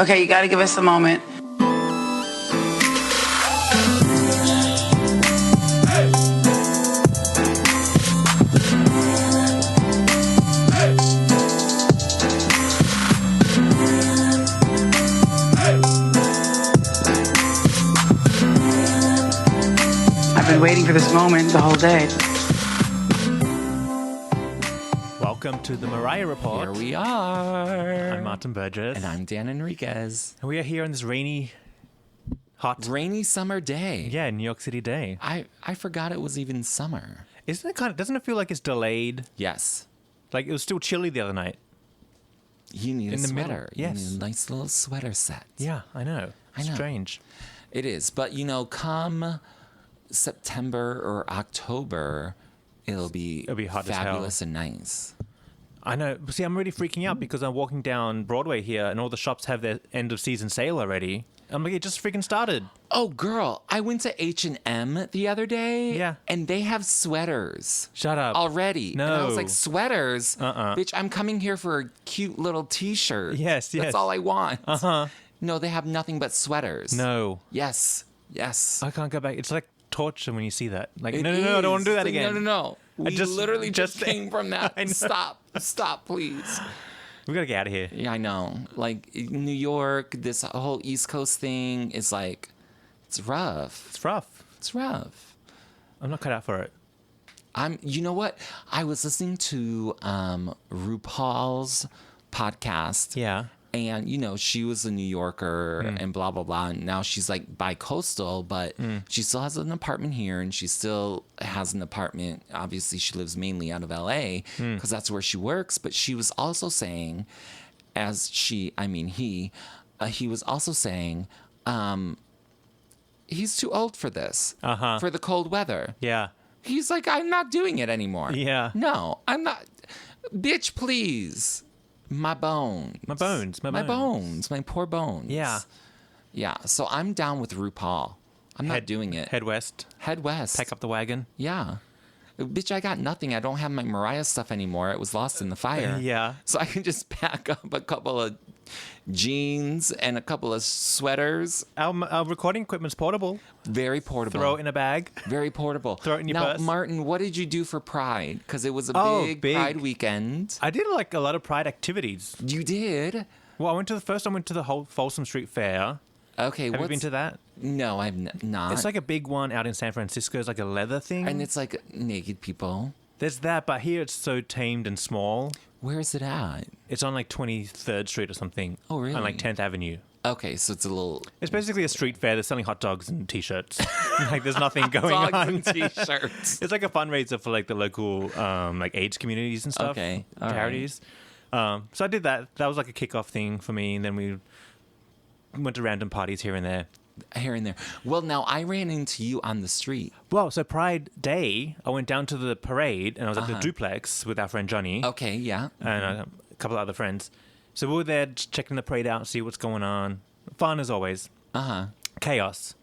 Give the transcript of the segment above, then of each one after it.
Okay, you got to give us a moment. I've been waiting for this moment the whole day. Welcome to the Mariah Report. Here we are. I'm Martin Burgess. And I'm Dan Enriquez. And we are here on this rainy summer day. Yeah, New York City day. I forgot it was even summer. Doesn't it feel like it's delayed? Yes. Like it was still chilly the other night. You need In a the middle, sweater. yes. You need a nice little sweater set. Yeah, I know. I know. Strange. It is. But, come September or October, it'll be hot as hell. fabulous and nice. I know. But see, I'm really freaking out because I'm walking down Broadway here and all the shops have their end of season sale already. I'm like, it just freaking started. Oh, girl, I went to H&M the other day. Yeah. And they have sweaters. Shut up. Already. No. And I was like, sweaters? Uh-uh. Bitch, I'm coming here for a cute little t-shirt. Yes. That's all I want. Uh-huh. No, they have nothing but sweaters. No. Yes. I can't go back. It's like torture when you see that. Like, It no, I don't want to do that is. again. No. We literally just came from that. I know. Stop, please. We got to get out of here. Yeah, I know. Like, New York, this whole East Coast thing is like, it's rough. It's rough. It's rough. I'm not cut out for it. You know what? I was listening to RuPaul's podcast. Yeah. And, she was a New Yorker and blah, blah, blah. And now she's like bi-coastal, but she still has an apartment here and she still has an apartment. Obviously, she lives mainly out of LA because that's where she works. But she was also saying, he was also saying, he's too old for this, for the cold weather. Yeah. He's like, I'm not doing it anymore. Yeah. No, I'm not. Bitch, please. My bones. My poor bones. Yeah. Yeah. So I'm down with RuPaul. I'm not doing it. Head west. Head west. Pack up the wagon. Yeah. Bitch, I got nothing. I don't have my Mariah stuff anymore. It was lost in the fire. Yeah. So I can just pack up a couple of jeans and a couple of sweaters. Our recording equipment's portable. Very portable. Throw it in a bag. Very portable. Throw it in your now, purse. Martin, what did you do for Pride? Because it was a big Pride weekend. I did like a lot of Pride activities. You did? Well, I went to the whole Folsom Street Fair. Okay. Have you been to that? No, I've not. It's like a big one out in San Francisco. It's like a leather thing. And it's like naked people. There's that, but here it's so tamed and small. Where is it at? It's on like 23rd Street or something. Oh, really? On like 10th Avenue. Okay, so it's a little... It's basically a street fair. They're selling hot dogs and T-shirts. Like there's nothing going on. Dogs and T-shirts. It's like a fundraiser for like the local like AIDS communities and stuff. Okay, all charities. So I did that. That was like a kickoff thing for me, and then we went to random parties here and there. Here and there. Well, now I ran into you on the street. Well, so Pride Day, I went down to the parade and I was at the duplex with our friend Johnny. Okay, yeah. And a couple of other friends. So we were there just checking the parade out, see what's going on. Fun as always. Chaos.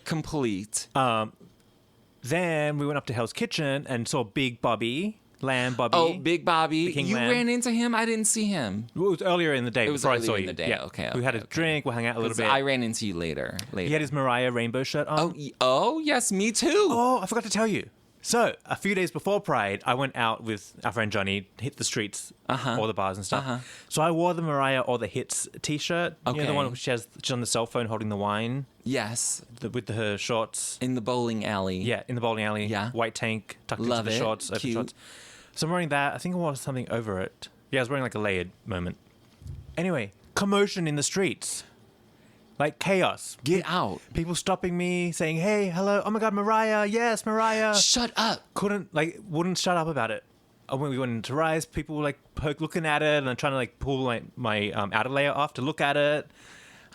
Complete. Then we went up to Hell's Kitchen and saw Big Bobby. Lamb Bobby. Oh, Big Bobby. King You Lamb. ran into him? I didn't see him. It was earlier in the day. It was before earlier I saw in you. the day. Yeah. Okay, We had a drink. We hung out a little bit. I ran into you later. He had his Mariah rainbow shirt on. Oh, yes, me too. Oh, I forgot to tell you. So, a few days before Pride, I went out with our friend Johnny, hit the streets, all the bars and stuff. So I wore the Mariah All the Hits t-shirt. You know, the one she's on the cell phone holding the wine? Yes. With her shorts. In the bowling alley. Yeah, in the bowling alley. Yeah. White tank, tucked Love into the it. shorts, open Cute. shorts. So I'm wearing that. I think I wore something over it. Yeah, I was wearing like a layered moment. Anyway, commotion in the streets. Like chaos. Get out. People stopping me, saying, hey, hello, oh my God, Mariah, yes, Mariah. Shut up. Wouldn't shut up about it. When we went into Rise, people were like looking at it and trying to like pull my outer layer off to look at it.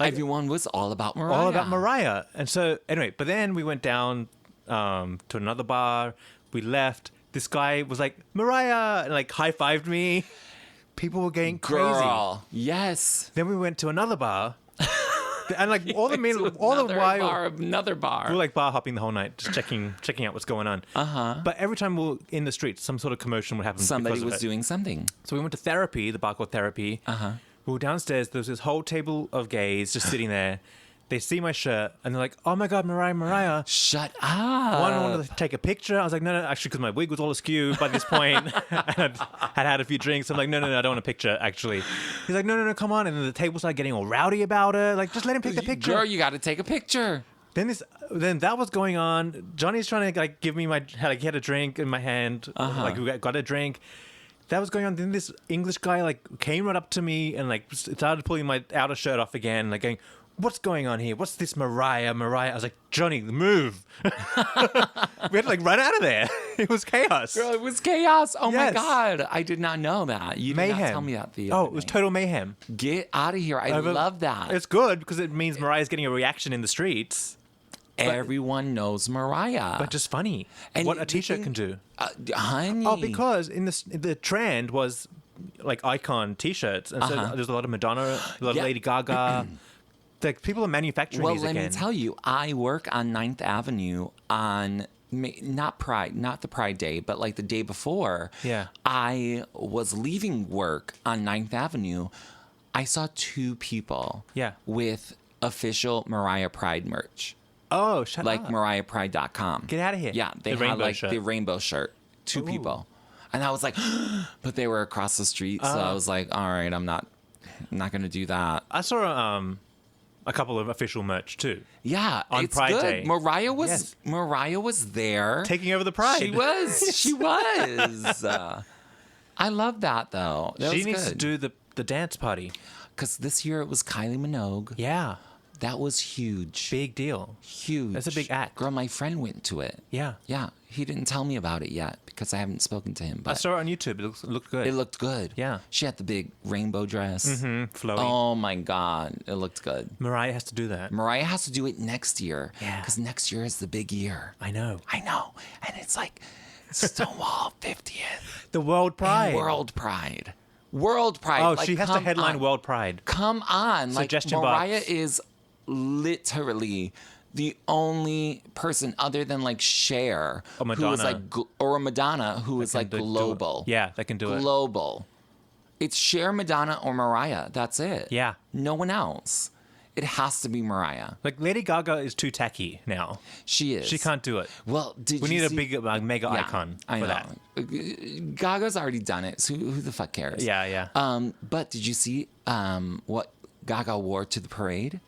Like, everyone was all about Mariah. All about Mariah. And so, anyway, but then we went down to another bar. We left. This guy was like, Mariah, and like high-fived me. People were getting Girl. crazy. Yes. Then we went to another bar. And like Another bar. we were like bar hopping the whole night, just checking out what's going on. But every time we were in the streets, some sort of commotion would happen. Somebody because of was it. doing something. So we went to therapy, the bar called Therapy, Well, downstairs, there's this whole table of gays just sitting there. They see my shirt and they're like, "Oh my God, Mariah!" Shut up. One wanted to take a picture. I was like, "No, actually, because my wig was all askew by this point, and I'd had a few drinks. I'm like, no, I don't want a picture. Actually, he's like, no, come on. And then the table started getting all rowdy about it. Like, just let him take the picture. Girl, you got to take a picture. Then that was going on. Johnny's trying to like give me he had a drink in my hand. Like we got a drink. That was going on. Then this English guy like came right up to me and like started pulling my outer shirt off again, like going, "What's going on here? What's this Mariah?" I was like, "Johnny, move." We had to like run out of there. It was chaos. Girl, it was chaos. Oh Yes. my God. I did not know that. You did not tell me that the other it was night. total mayhem. Get out of here. I love that. It's good because it means Mariah's getting a reaction in the streets. Everyone knows Mariah. But just funny. And what the a t-shirt thing- can do. Honey. Oh, because the trend was like icon t-shirts. And so there's a lot of Madonna, a lot of Lady Gaga. Like people are manufacturing these again. Well, let me tell you, I work on 9th Avenue on not the Pride Day, but like the day before. Yeah. I was leaving work on 9th Avenue. I saw 2 people. Yeah. With official Mariah Pride merch. Oh, shut like up. mariahrpride.com. Get out of here. Yeah, they The had rainbow like shirt. the rainbow shirt. 2 people. And I was like, but they were across the street, so I was like, all right, I'm not going to do that. I saw a couple of official merch too. Yeah, on it's Pride good. Day. Mariah was Yes. Mariah was there. Taking over the Pride. She was. She was. I love that though. That She was needs good. to do the dance party. Because this year it was Kylie Minogue. Yeah. That was huge. Big deal. Huge. That's a big act. Girl, my friend went to it. Yeah. Yeah. He didn't tell me about it yet because I haven't spoken to him. But I saw it on YouTube. It looked good. it looked good. Yeah. She had the big rainbow dress. flowy. Oh my God. It looked good. Mariah has to do that. Mariah has to do it next year. Yeah. Because next year is the big year. I know. I know. And it's like Stonewall 50th. The World Pride. And World Pride. World Pride. Oh, Like, she has to come headline on. World Pride. Come on. Suggestion like Mariah box. is literally the only person other than like Cher Or who is Madonna. like or Madonna who is like do it. global. Yeah, they can do it. Global. It's Cher, Madonna, or Mariah. That's it. Yeah. No one else. It has to be Mariah. Like Lady Gaga is too tacky now. She is. She can't do it. Well, We need a big mega Yeah, icon I for know. that. Gaga's already done it. So who the fuck cares? Yeah. But did you see what Gaga wore to the parade?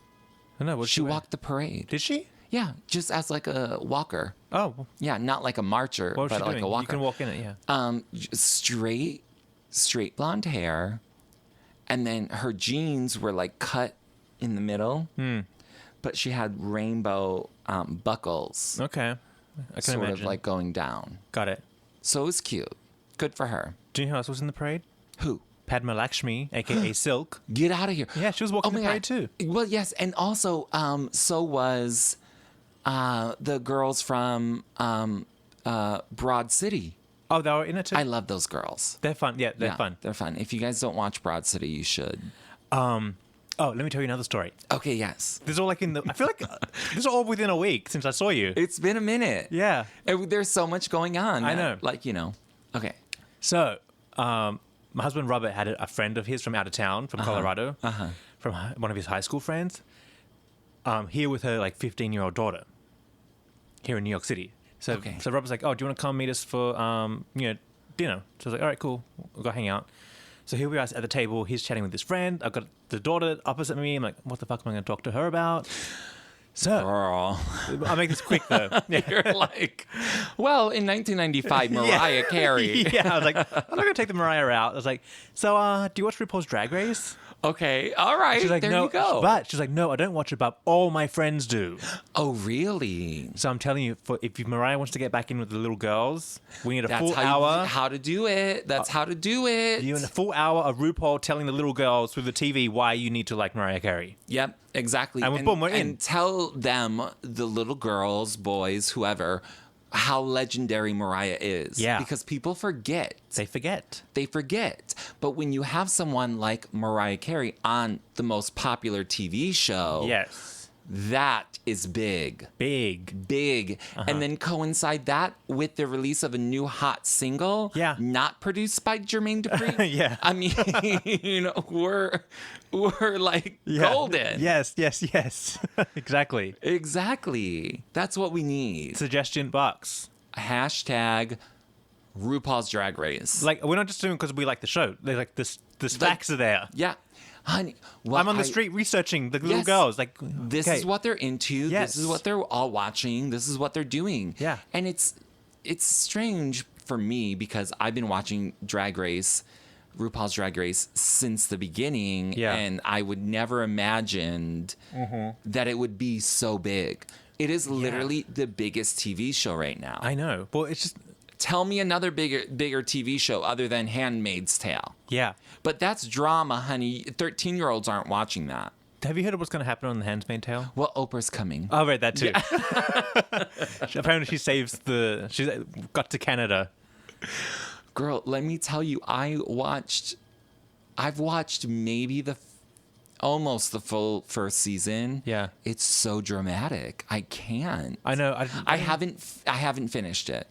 I know. She walked the parade. Did she? Yeah, just as like a walker. Oh. Yeah, not like a marcher, What was but she like doing? a walker. You can walk in it, yeah. Straight blonde hair, and then her jeans were like cut in the middle, but she had rainbow buckles, Okay. I can sort imagine. of like going down. Got it. So it was cute. Good for her. Do you know who else was in the parade? Who? Padma Lakshmi, a.k.a. Silk. Get out of here. Yeah, she was walking the my parade God. too. Well, yes, and also, so was the girls from Broad City. Oh, they were in it too? I love those girls. They're fun. Yeah, they're fun. They're fun. If you guys don't watch Broad City, you should. Oh, let me tell you another story. Okay, yes. This is all like I feel like this is all within a week since I saw you. It's been a minute. Yeah. There's so much going on. I know. Like, Okay. So, my husband Robert had a friend of his from out of town, from Colorado, from one of his high school friends, here with her like 15-year-old daughter, here in New York City. So, Okay. so Robert's like, "Oh, do you want to come meet us for dinner?" So I was like, "All right, cool, we'll go hang out." So here we are at the table. He's chatting with his friend. I've got the daughter opposite me. I'm like, "What the fuck am I going to talk to her about?" So Girl. I'll make this quick though. Yeah. You're like, well, in 1995, Mariah Carey. Yeah, I was like, I'm not going to take the Mariah out. I was like, so do you watch RuPaul's Drag Race? Okay. All right. She's like, there no. you go. But she's like, no, I don't watch it, but all my friends do. Oh, really? So I'm telling you, if Mariah wants to get back in with the little girls, we need a That's full how hour. how to do it. That's how to do it. You need a full hour of RuPaul telling the little girls through the TV why you need to like Mariah Carey. Yep, exactly. And boom, we're in. And tell them, the little girls, boys, whoever, how legendary Mariah is. Yeah. Because people forget. They forget. They forget. But when you have someone like Mariah Carey on the most popular TV show, Yes. That is big. Big. And then coincide that with the release of a new hot single. Yeah. Not produced by Jermaine Dupri. Yeah. I mean, we're like golden. Yes. Exactly. That's what we need. Suggestion box. Hashtag RuPaul's Drag Race. Like, we're not just doing it because we like the show. They're like, this facts are there. Yeah. Honey, well, I'm on the street researching the little girls. Like, this is what they're into. Yes. This is what they're all watching. This is what they're doing. Yeah. And it's strange for me because I've been watching RuPaul's Drag Race since the beginning. Yeah. And I would never imagined that it would be so big. It is literally the biggest TV show right now. I know. Well, it's just... Tell me another bigger TV show other than Handmaid's Tale. Yeah. But that's drama, honey. 13-year-olds aren't watching that. Have you heard of what's going to happen on The Handmaid's Tale? Well, Oprah's coming. I read that too. Yeah. Apparently she's got to Canada. Girl, let me tell you, I've watched maybe almost the full first season. Yeah. It's so dramatic. I can't. I know. I haven't finished it.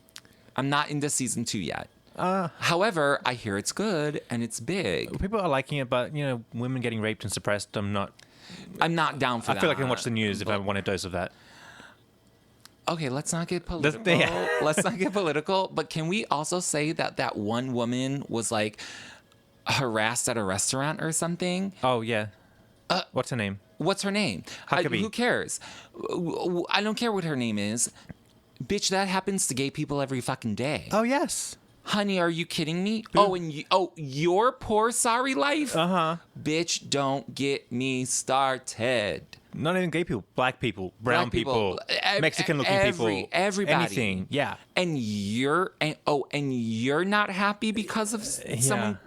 I'm not into season 2 yet. However, I hear it's good and it's big. People are liking it, but women getting raped and suppressed, I'm not down for that. I feel like I can watch the news if I want a dose of that. Okay, let's not get political. Let's not get political. But can we also say that one woman was like harassed at a restaurant or something? Oh yeah. What's her name? Huckabee. Who cares? I don't care what her name is. Bitch, that happens to gay people every fucking day. Oh yes. Honey, are you kidding me? Your poor sorry life? Bitch, don't get me started. Not even gay people, black people, brown people, Mexican-looking people, everybody, anything. Yeah. And you're not happy because of someone.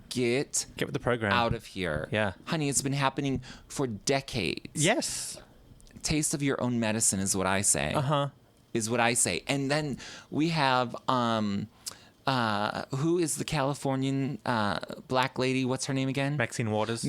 Get with the program out of here. Yeah. Honey, it's been happening for decades. Yes. Taste of your own medicine is what I say. Is what I say. And then we have who is the Californian black lady? What's her name again? Maxine Waters.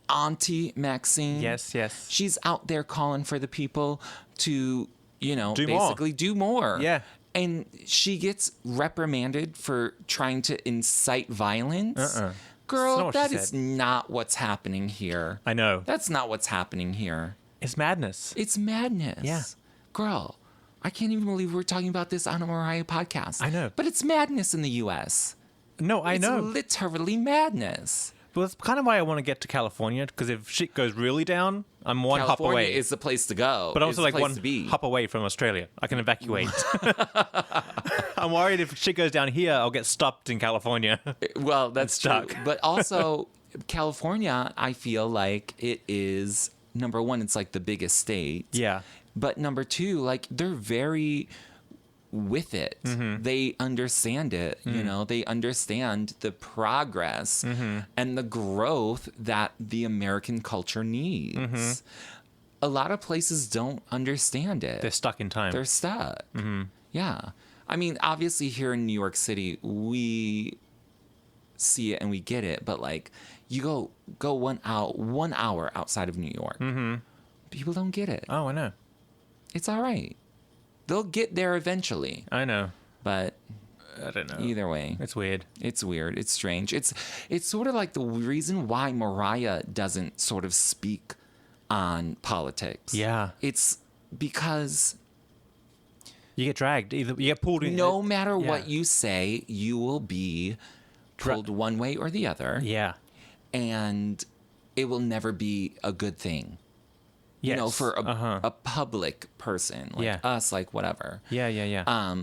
Auntie Maxine. Yes. She's out there calling for the people to, do more. Yeah. And she gets reprimanded for trying to incite violence. Girl, that is not what's happening here. I know. That's not what's happening here. It's madness. Yeah. Girl, I can't even believe we're talking about this on a Mariah podcast. I know. But it's madness in the U.S. No, I know. It's literally madness. Well, that's kind of why I want to get to California, because if shit goes really down, I'm one hop away. California is the place to go. But also like one hop away from Australia. I can evacuate. I'm worried if shit goes down here, I'll get stopped in California. Well, that's true. But also, California, I feel like it is, number one, it's like the biggest state. Yeah. But number two, like they're very with it. They understand it. They understand the progress and the growth that the American culture needs. A lot of places don't understand it. They're stuck in time. They're stuck. Yeah. I mean, obviously here in New York City, we see it and we get it. But like, you go 1 hour outside of New York. People don't get it. Oh, I know. It's all right. They'll get there eventually. I know. But I don't know. Either way. It's weird. It's weird. It's strange. It's sort of like the reason why Mariah doesn't sort of speak on politics. Yeah. It's because you get dragged. Either you get pulled in. No matter what you say, you will be pulled one way or the other. Yeah. And it will never be a good thing. Yes. For a public person like us, like whatever. Yeah.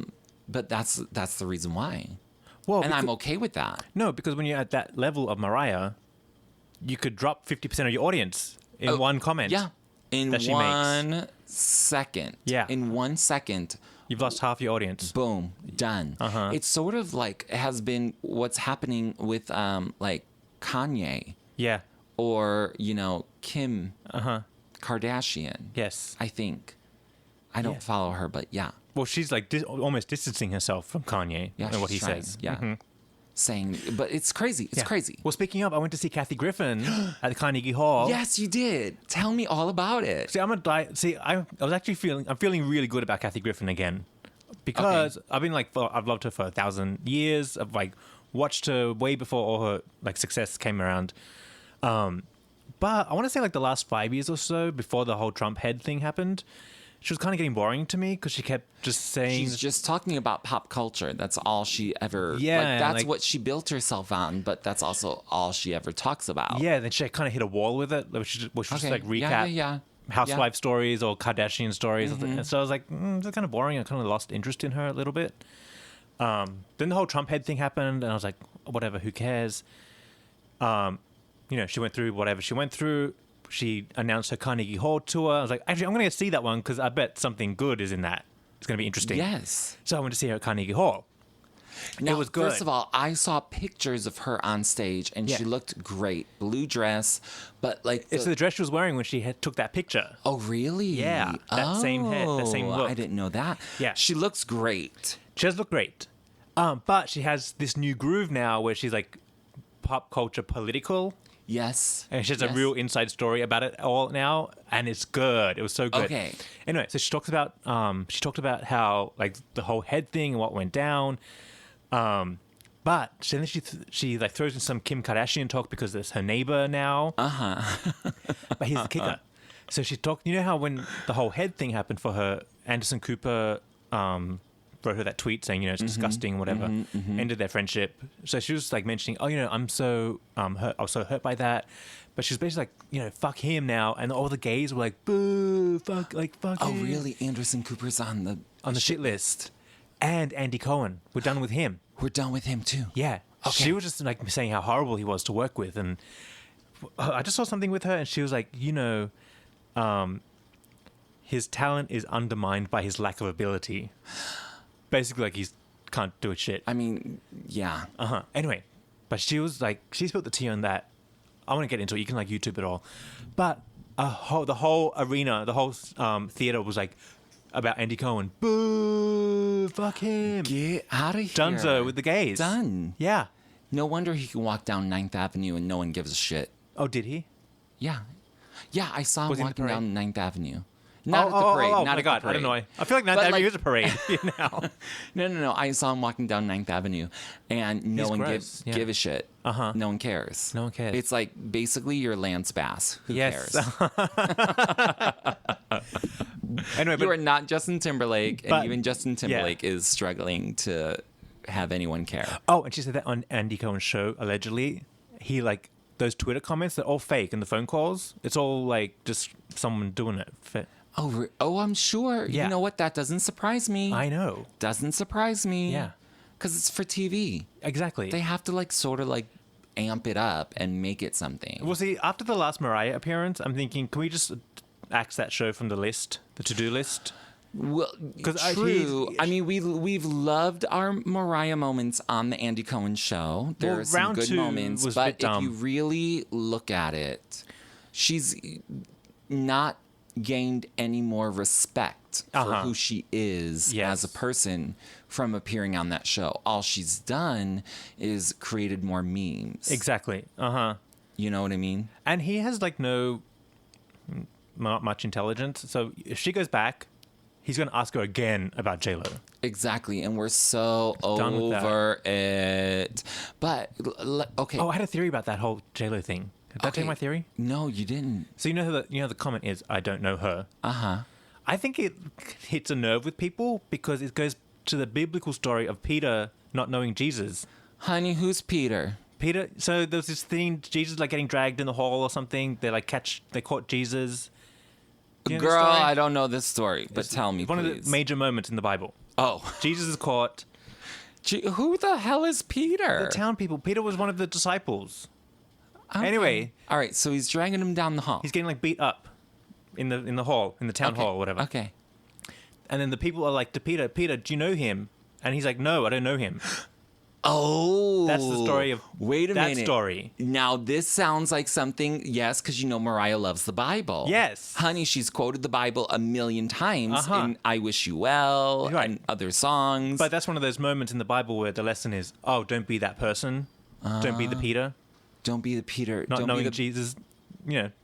But that's the reason why. Well, and I'm okay with that. No, because when you're at that level of Mariah, you could drop 50% of your audience in one comment. Yeah. In 1 second. Yeah. In 1 second. You've lost half your audience. Boom. Done. It's sort of like has been what's happening with like Kanye. Yeah. Or, Kim Kardashian. Yes. I think. I don't follow her, but yeah. Well, she's like almost distancing herself from Kanye and what he says. Yeah. saying, but it's crazy. It's crazy. Well, speaking of, I went to see Kathy Griffin at the Carnegie Hall. Yes, you did. Tell me all about it. See, I was actually feeling really good about Kathy Griffin again, because I've loved her for 1,000 years. I've like watched her way before all her like success came around. But I want to say like the last 5 years or so before the whole Trump head thing happened, she was kind of getting boring to me because she kept just saying... She's just talking about pop culture. That's all she ever... Yeah. Like, that's what she built herself on, but that's also all she ever talks about. Yeah, then she kind of hit a wall with it, which was just like recap housewife stories or Kardashian stories. And so I was like, it's kind of boring. I kind of lost interest in her a little bit. Then the whole Trump head thing happened, and I was like, whatever, who cares? She went through whatever she went through. She announced her Carnegie Hall tour. I was like, actually, I'm going to see that one because I bet something good is in that. It's going to be interesting. Yes. So I went to see her at Carnegie Hall. Now, it was good. First of all, I saw pictures of her on stage, and she looked great. Blue dress, but like... It's the dress she was wearing when she took that picture. Oh, really? Yeah. That same head, that same look. I didn't know that. Yeah. She looks great. She does look great. But she has this new groove now where she's like pop culture political. Yes. And she has a real inside story about it all now, and it's good. It was so good. Okay. Anyway, so she talked about how like the whole head thing and what went down. But then she like throws in some Kim Kardashian talk because it's her neighbor now. But here's the kicker. So she talked. You know how when the whole head thing happened for her, Anderson Cooper wrote her that tweet saying, it's disgusting, whatever, ended their friendship. So she was like mentioning, I'm so hurt. I was so hurt by that. But she was basically like, fuck him now. And all the gays were like, boo, fuck him. Oh, really? Anderson Cooper's on the shit list. And Andy Cohen. We're done with him. We're done with him too. Yeah. Okay. She was just like saying how horrible he was to work with. And I just saw something with her and she was like, his talent is undermined by his lack of ability. Basically, like, he can't do a shit. I mean, yeah. Anyway, but she was like, she spilled the tea on that. I want to get into it. You can, like, YouTube it all. But the whole arena, the whole theater was, like, about Andy Cohen. Boo! Fuck him. Get out of here. Dunzo with the gays. Done. Yeah. No wonder he can walk down 9th Avenue and no one gives a shit. Oh, did he? Yeah. Yeah, I saw him walking down 9th Avenue. Not at the parade. Oh, not my at God. the parade. I don't know. I feel like 9th Avenue is a parade now. No. I saw him walking down 9th Avenue, and no one give a shit. No one cares. No one cares. It's like basically you're Lance Bass. Who cares? Anyway, you are not Justin Timberlake, and even Justin Timberlake is struggling to have anyone care. Oh, and she said that on Andy Cohen's show, allegedly, he like those Twitter comments, they're all fake, and the phone calls, it's all like just someone doing it. Oh, I'm sure. Yeah. You know what? That doesn't surprise me. I know. Doesn't surprise me. Yeah. Because it's for TV. Exactly. They have to like sort of like amp it up and make it something. Well, see, after the last Mariah appearance, I'm thinking, can we just axe that show from the list, the to-do list? Well, true. I mean, we've loved our Mariah moments on the Andy Cohen show. There are some good moments, but if you really look at it, she's not gained any more respect for who she is as a person from appearing on that show. All she's done is created more memes. Exactly. You know what I mean? And he has like not much intelligence. So if she goes back, he's going to ask her again about J-Lo. Exactly. And we're so over it. But, okay. Oh, I had a theory about that whole J-Lo thing. Did I tell you my theory? No, you didn't. So the comment is, I don't know her. I think it hits a nerve with people because it goes to the biblical story of Peter not knowing Jesus. Honey, who's Peter? Peter. So there's this thing, Jesus like getting dragged in the hall or something. They caught Jesus. Girl, I don't know this story, but tell me, one of the major moments in the Bible. Oh. Jesus is caught. Who the hell is Peter? The town people. Peter was one of the disciples. Okay. Anyway. All right, so he's dragging him down the hall. He's getting like beat up in the hall, in the town hall or whatever. Okay. And then the people are like to Peter, do you know him? And he's like, no, I don't know him. Oh, That's the story of wait a minute. that story. Now this sounds like something, yes, because you know Mariah loves the Bible. Yes. Honey, she's quoted the Bible a million times in I Wish You Well and other songs. But that's one of those moments in the Bible where the lesson is, oh, don't be that person. Don't be the Peter. Don't be the Peter. Not don't knowing be the... Jesus,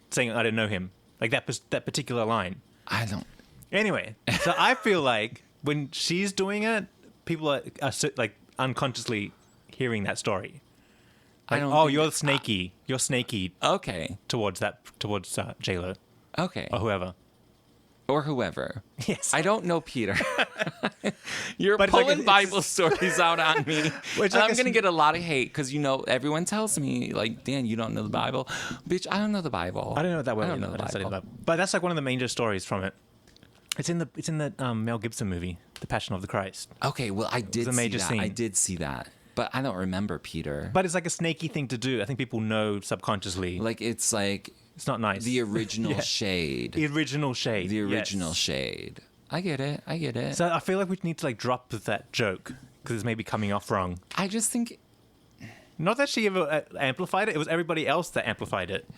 saying I don't know him. Like that particular line. I don't... Anyway, so I feel like when she's doing it, people are like unconsciously hearing that story. Like, you're snaky. You're snaky. Okay. Towards J-Lo. Okay. Or whoever. Yes. I don't know Peter. You're but pulling Bible stories out on me. Which I'm going to get a lot of hate because, everyone tells me, like, Dan, you don't know the Bible. Bitch, I don't know the Bible. I don't know it that well. I don't know the Bible. But that's like one of the major stories from it. It's in the Mel Gibson movie, The Passion of the Christ. Okay, well, I did see that. Scene. I did see that. But I don't remember Peter. But it's like a snaky thing to do. I think people know subconsciously. It's not nice. The original shade. The original shade. The original shade. I get it. So I feel like we need to drop that joke because it's maybe coming off wrong. I just think... Not that she ever amplified it. It was everybody else that amplified it.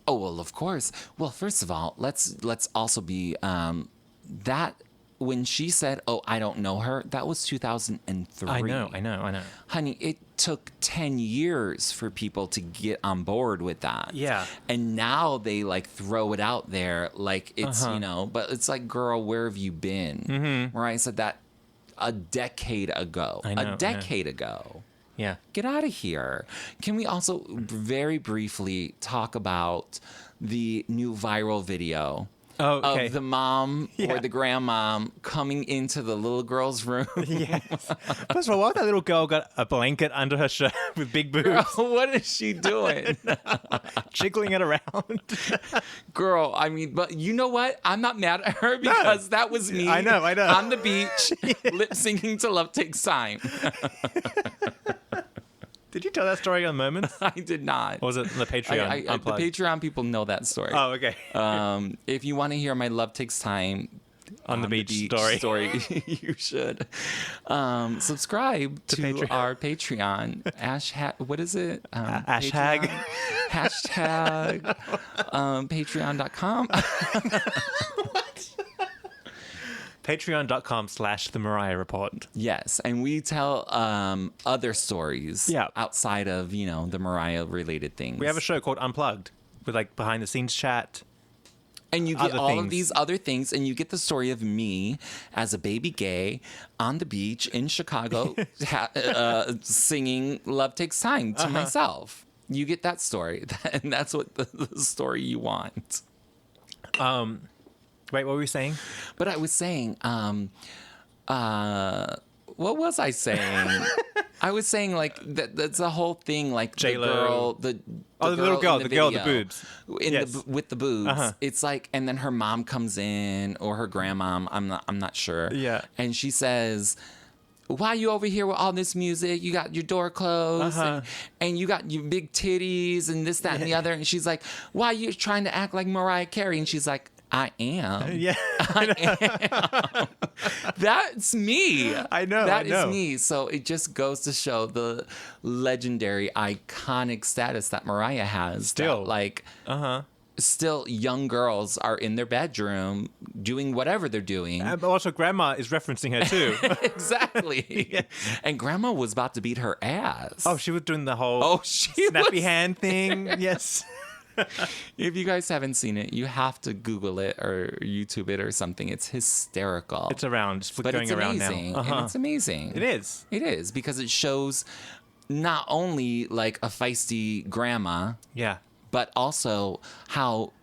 Oh, well, of course. Well, first of all, let's also be... that... When she said, oh, I don't know her, that was 2003. I know. Honey, it took 10 years for people to get on board with that. Yeah. And now they throw it out there like it's, but it's like, girl, where have you been? Mm-hmm. Mariah said that a decade ago. Ago. Yeah. Get out of here. Can we also very briefly talk about the new viral video? Of the mom or the grandmom coming into the little girl's room. Yes. First of all, why that little girl got a blanket under her shirt with big boobs? Girl, what is she doing? Jiggling it around. Girl, I mean, but you know what? I'm not mad at her because that was me. I know. On the beach, lip syncing to Love Takes Time. Did you tell that story on Moments? I did not. Or was it the Patreon? The Patreon people know that story. Oh, okay. If you want to hear my Love Takes Time on the beach story, you should subscribe to our Patreon. What is it? Hashtag. Hashtag patreon.com. Patreon.com/The Mariah Report. Yes, and we tell other stories outside of, the Mariah related things. We have a show called Unplugged with behind the scenes chat. And you get all of these other things, and you get the story of me as a baby gay on the beach in Chicago singing Love Takes Time to myself. You get that story, and that's what the story you want. Wait, what were we saying? But I was saying, what was I saying? I was saying that's the whole thing, J-Lo. the little girl, the girl with the boobs. With the boobs. It's and then her mom comes in, or her grandmom, I'm not sure. Yeah. And she says, why are you over here with all this music? You got your door closed and you got your big titties and this, that, and the other. And she's like, why are you trying to act like Mariah Carey? And she's like, I am. Yeah. I am. That's me. I know. That is me. So it just goes to show the legendary, iconic status that Mariah has. Still. That, still young girls are in their bedroom doing whatever they're doing. But also grandma is referencing her too. Exactly. Yeah. And grandma was about to beat her ass. Oh, she was doing the whole snappy hand thing. Yes. If you guys haven't seen it, you have to Google it or YouTube it or something. It's hysterical. It's around. It's going around now. And it's amazing. It is. It is, because it shows not only a feisty grandma, but also how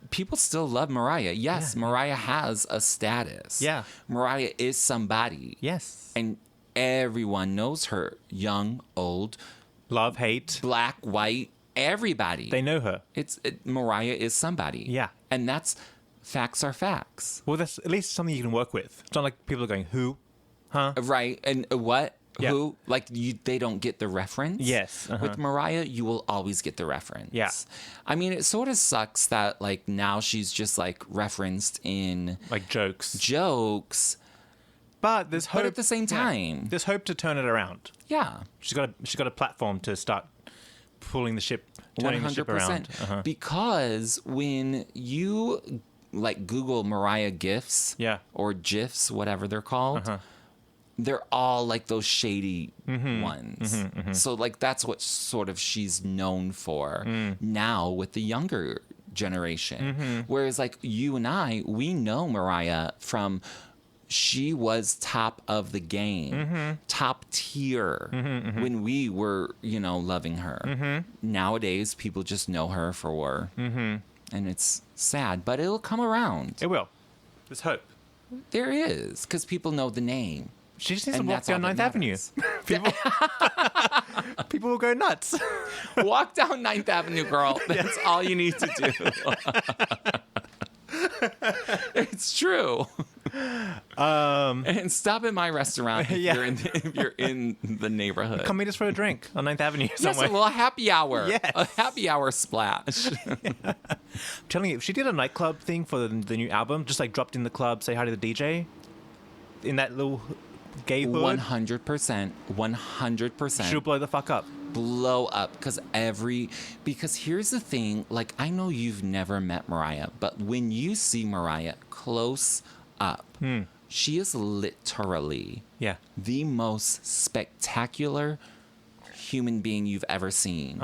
people still love Mariah. Yes, Mariah has a status. Yeah. Mariah is somebody. Yes. And everyone knows her. Young, old. Love, hate. Black, white. Everybody. They know her. Mariah is somebody. Yeah. And facts are facts. Well, that's at least something you can work with. It's not like people are going, who? Huh? Right. And what? Yeah. Who? They don't get the reference. Yes. With Mariah, you will always get the reference. Yeah. I mean, it sort of sucks that now she's just referenced in jokes. Jokes. But there's hope. But at the same time, there's hope to turn it around. yeah. She's got a platform to start pulling the ship, turning the ship around. Because when you like Google Mariah GIFs or GIFs, whatever they're called, they're all like those shady ones. So like that's what sort of she's known for now with the younger generation. Whereas like you and I, we know Mariah from she was top of the game, top tier when we were, loving her. Nowadays, people just know her for, and it's sad, but it'll come around. It will. There's hope. There is, because people know the name. She just needs to walk down 9th Avenue. People will go nuts. Walk down 9th Avenue, girl. That's all you need to do. It's true. And stop at my restaurant if you're in the neighborhood. Come meet us for a drink on 9th Avenue somewhere. Yes, well, a happy hour. Yes. A happy hour splash. I'm telling you, if she did a nightclub thing for the new album, just like dropped in the club, say hi to the DJ, in that little gay hood. 100%. 100%. She'll blow the fuck up. Blow up because here's the thing, like I know you've never met Mariah, but when you see Mariah close up, she is literally the most spectacular human being you've ever seen.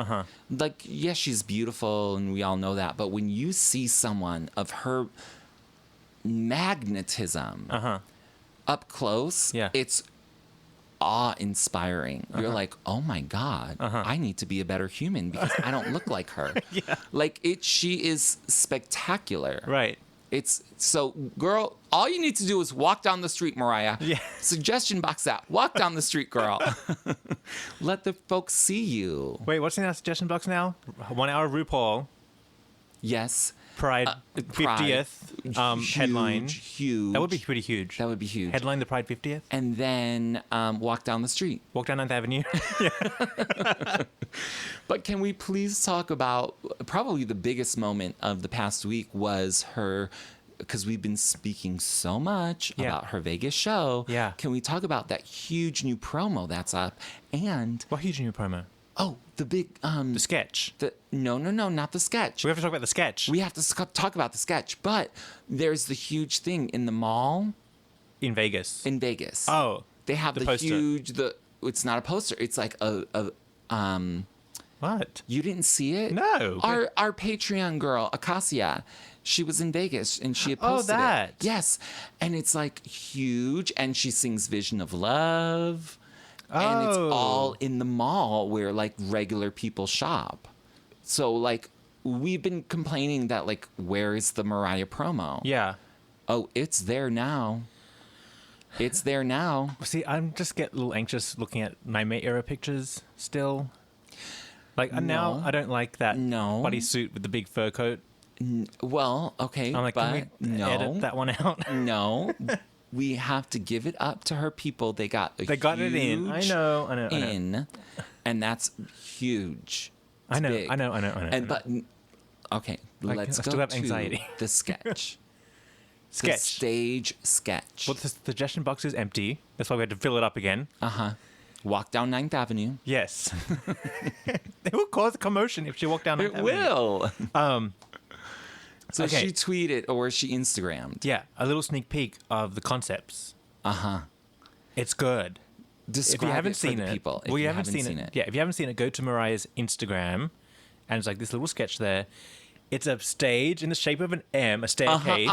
Like, yes, she's beautiful and we all know that, but when you see someone of her magnetism up close, it's awe-inspiring. You're like, oh my God, I need to be a better human because I don't look like her. She is spectacular. Right. It's so, girl, all you need to do is walk down the street, Mariah. Suggestion box out. Walk down the street, girl. Let the folks see you. Wait, what's in that suggestion box now? 1 hour RuPaul. Yes. Pride 50th headline. Huge. That would be pretty huge. That would be huge. Headline the Pride 50th. And then walk down the street. Walk down 9th Avenue. But can we please talk about probably the biggest moment of the past week was her, because we've been speaking so much about her Vegas show. Can we talk about that huge new promo that's up? And what huge new promo? Oh, the big the sketch. No, not the sketch. We have to talk about the sketch. We have to talk about the sketch, but there's the huge thing in the mall in Vegas. Oh, they have the poster. huge it's not a poster. It's like a What? You didn't see it? No. Our Patreon girl, Acacia, she was in Vegas and she had posted that. it. Yes. And it's like huge and she sings Vision of Love. And it's all in the mall where like regular people shop. So like we've been complaining that like where is the Mariah promo? Yeah. Oh, it's there now. It's there now. See, I'm just get a little anxious looking at Nightmare era pictures still. Like now I don't like that bodysuit with the big fur coat. Well, okay, I'm like, but can we edit that one out? No. We have to give it up to her people. They got it in. I know. And that's huge. I know. But okay, let's go still have to anxiety. The sketch. The stage sketch. Well, the suggestion box is empty. That's why we had to fill it up again. Walk down 9th Avenue. Yes. It will cause a commotion if she walked down 9th Avenue. It will. So okay. she tweeted or she Instagrammed. Yeah, a little sneak peek of the concepts. It's good. Describe if you haven't it seen for it, the people. Well, you haven't seen it. Yeah, if you haven't seen it, go to Mariah's Instagram, and it's like this little sketch there. It's a stage in the shape of an M, a staircase.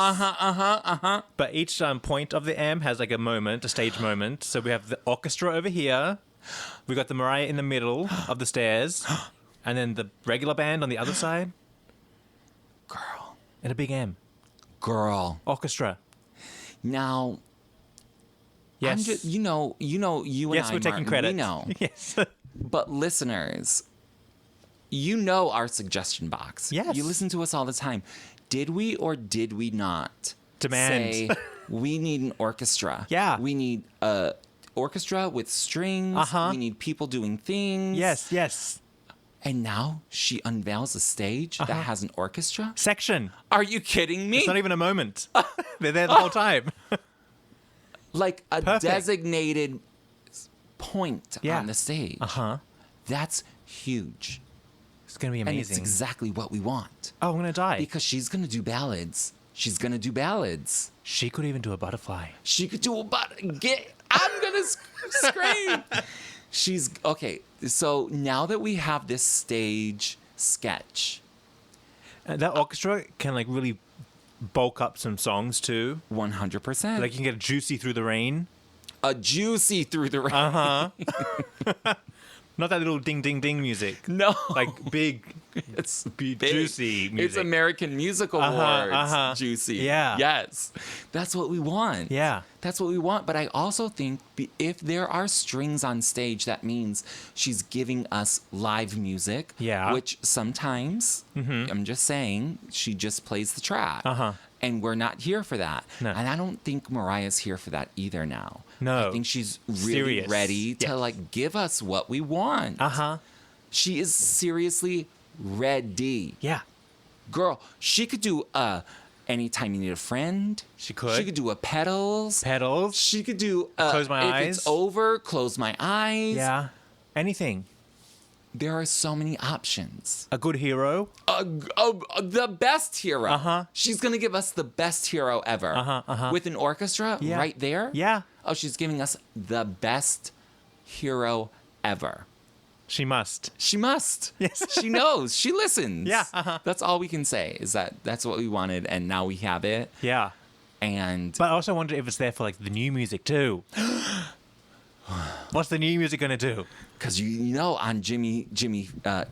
But each point of the M has like a stage moment. So we have the orchestra over here. We got the Mariah in the middle of the stairs, and then the regular band on the other side. Girl. And a big M. Girl. Orchestra. Now. Yes. You and I, yes, we're taking credit. We know. Yes. But listeners, you know our suggestion box. Yes. You listen to us all the time. Did we or did we not say we need an orchestra? Yeah. We need a orchestra with strings. We need people doing things. Yes. And now she unveils a stage that has an orchestra? Section. Are you kidding me? It's not even a moment. They're there the whole time. like a Perfect. designated point Yeah. on the stage. That's huge. It's going to be amazing. And it's exactly what we want. Oh, I'm going to die. Because she's going to do ballads. She's going to do ballads. She could even do a butterfly. She could do a I'm going to scream. She's okay. So now that we have this stage sketch, And that orchestra can like really bulk up some songs too. 100%. Like you can get a Juicy Through the Rain. A Juicy Through the Rain. Not that little ding ding ding music. No. Like big, It's big big. juicy music. It's American Music Awards. Juicy. Yeah. Yes. That's what we want. Yeah. That's what we want. But I also think if there are strings on stage, that means she's giving us live music. Yeah. Which sometimes, I'm just saying, she just plays the track. And we're not here for that. No. And I don't think Mariah's here for that either now. No. I think she's really Serious. ready to like give us what we want. She is seriously ready. Yeah. Girl, she could do Anytime You Need a Friend. She could. She could do a Petals. Petals. She could do Close My If Eyes. It's Over, Close My Eyes. Yeah. Anything. There are so many options. A Good Hero. The best hero. She's going to give us the best hero ever. With an orchestra Yeah. right there. Yeah. Oh, she's giving us the best hero ever. She must. She must. Yes. She knows. She listens. Yeah. That's all we can say is that's what we wanted, and now we have it. Yeah. And But I also wonder if it's there for like the new music too. What's the new music gonna do? because you know, on Jimmy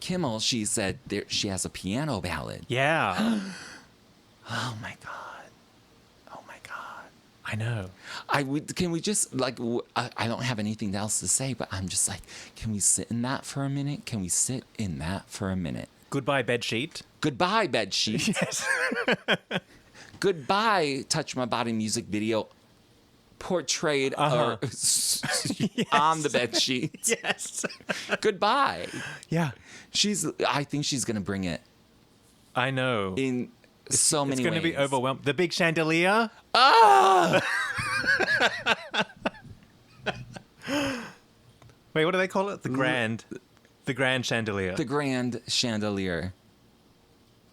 Kimmel, she said she has a piano ballad. Yeah. Oh my god. Oh my god. I know. Can we just like I don't have anything else to say, but I'm just like, can we sit in that for a minute? Can we sit in that for a minute? Goodbye Bedsheet. Goodbye, bedsheet. Yes. Goodbye, Touch My Body music video portrayed or on the bed sheet. Yes. Goodbye. Yeah. I think she's gonna bring it I know. in so many It's ways. going to be overwhelmed. The big chandelier. Ah! Wait, what do they call it? The grand chandelier. The grand chandelier.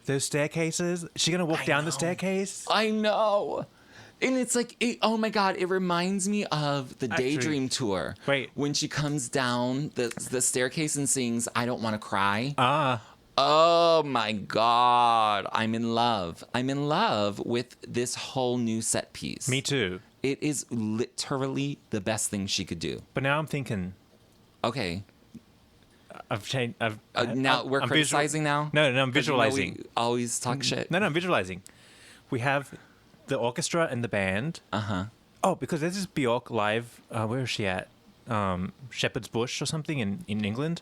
Those staircases. Is she going to walk down the staircase? I know. And it's like, oh my God, it reminds me of the Actually, Daydream tour. wait. When she comes down the staircase and sings, I Don't Want to Cry. Ah. Oh my God. I'm in love. I'm in love with this whole new set piece. Me too. It is literally the best thing she could do. But now I'm thinking, Okay. I've changed. Now we're criticizing now? No, I'm 'Cause you know visualizing. we always talk shit. No, I'm visualizing. We have the orchestra and the band. Oh, because there's this Bjork live. Where is she at? Shepherd's Bush or something in England.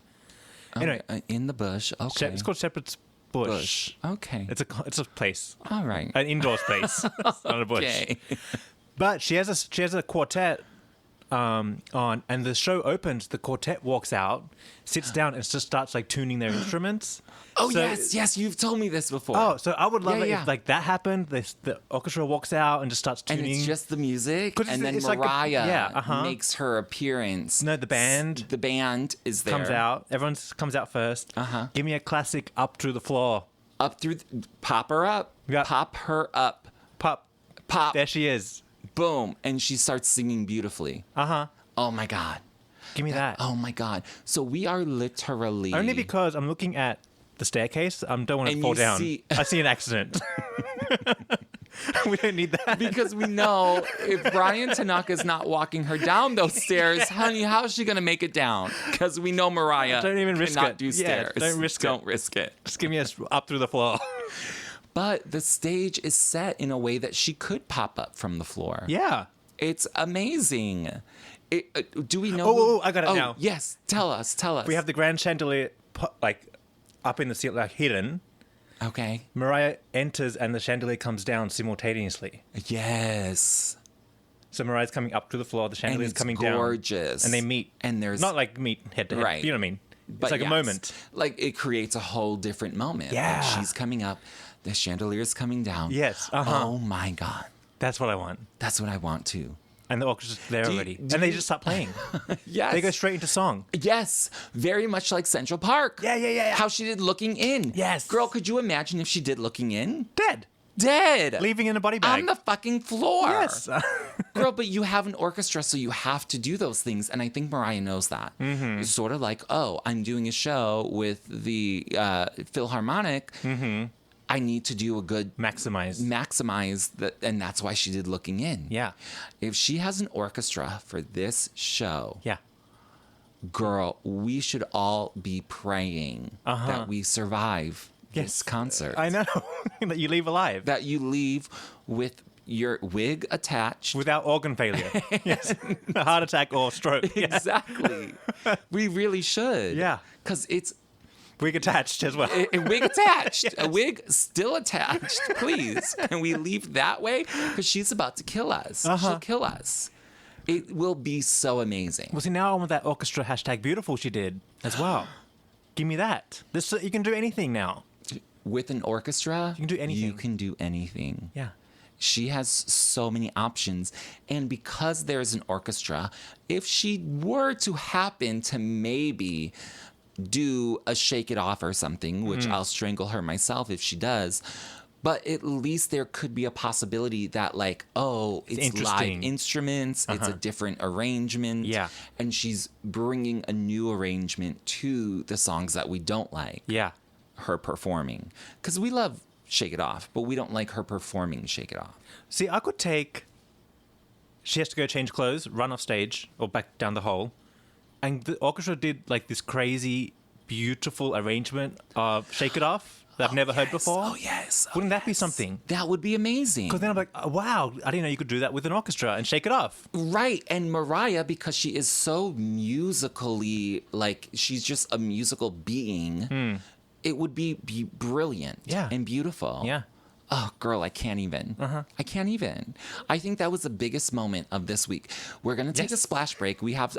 Anyway, In the bush. Okay. it's called Shepherd's Bush. Okay. It's a place, All right. an indoor space, not a bush. Okay. But she has a quartet on, and the show opens. The quartet walks out, sits down, and just starts like tuning their instruments. Oh, So- yes, you've told me this before. Oh, so I would love Yeah, it yeah. if like that happened. The orchestra walks out and just starts and tuning. it's just the music, 'Cause and then it's like a- Mariah yeah, uh-huh. makes her appearance. No, the band The band is there. comes out. Everyone comes out first. Give me a classic "Up Through the Floor." Up through, pop her up. Yeah. Pop her up. Pop. Pop. There she is. Boom. And she starts singing beautifully. Oh my God. Give me that. Oh my God. So we are literally. Only because I'm looking at the staircase. I don't want to And fall you down. see- I see an accident. We don't need that. Because we know if Brian Tanaka's not walking her down those stairs, honey, how is she going to make it down? Because we know Mariah Don't even risk cannot it. do Yeah, stairs. don't risk it. Don't risk it. Just give me up through the floor. But the stage is set in a way that she could pop up from the floor. Yeah. It's amazing. Do we know? Oh, I got it now. Yes, tell us. We have the grand chandelier like up in the ceiling, like hidden. Okay. Mariah enters and the chandelier comes down simultaneously. Yes. So Mariah's coming up to the floor, the And chandelier's it's coming down. gorgeous. And they meet. And there's not like meet head to head. Right. You know what I mean? but It's like yes, a moment. Like it creates a whole different moment. Yeah. Like she's coming up, the chandelier's coming down. Yes, Oh my God. That's what I want. That's what I want too. And the orchestra's there already. And they just start playing. Yes. They go straight into song. Yes. Very much like Central Park. Yeah. How she did Looking In. Yes. Girl, could you imagine if she did Looking In? Dead. Leaving in a body bag. On the fucking floor. Yes. Girl, but you have an orchestra, so you have to do those things. And I think Mariah knows that. Mm-hmm. It's sort of like, oh, I'm doing a show with the Philharmonic. Mm-hmm. I need to do a good... Maximize that. And that's why she did Looking In. Yeah. If she has an orchestra for this show... Yeah. Girl, we should all be praying that we survive this concert. I know. That you leave alive. That you leave with your wig attached. Without organ failure. Yes. A heart attack or stroke. Exactly. We really should. Yeah. Because it's... Wig attached as well. A wig attached. Yes. A wig still attached. Please. Can we leave that way? Because she's about to kill us. She'll kill us. It will be so amazing. Well, see, now I want that orchestra #beautiful she did as well. Give me that. You can do anything now. With an orchestra, you can do anything. You can do anything. Yeah. She has so many options. And because there's an orchestra, if she were to happen to maybe do a Shake It Off or something, which I'll strangle her myself if she does, but at least there could be a possibility that, like, oh, it's live instruments, it's a different arrangement, and she's bringing a new arrangement to the songs that we don't like her performing. Because we love Shake It Off, but we don't like her performing Shake It Off. See, I could take... She has to go change clothes, run off stage, or back down the hole, and the orchestra did, like, this crazy, beautiful arrangement of Shake It Off that I've never heard before. Oh, yes. Wouldn't that be something? That would be amazing. Because then I'm like, oh, wow, I didn't know you could do that with an orchestra and Shake It Off. Right. And Mariah, because she is so musically, like, she's just a musical being, it would be brilliant and beautiful. Yeah. Oh, girl, I can't even. I can't even. I think that was the biggest moment of this week. We're going to take a splash break. We have,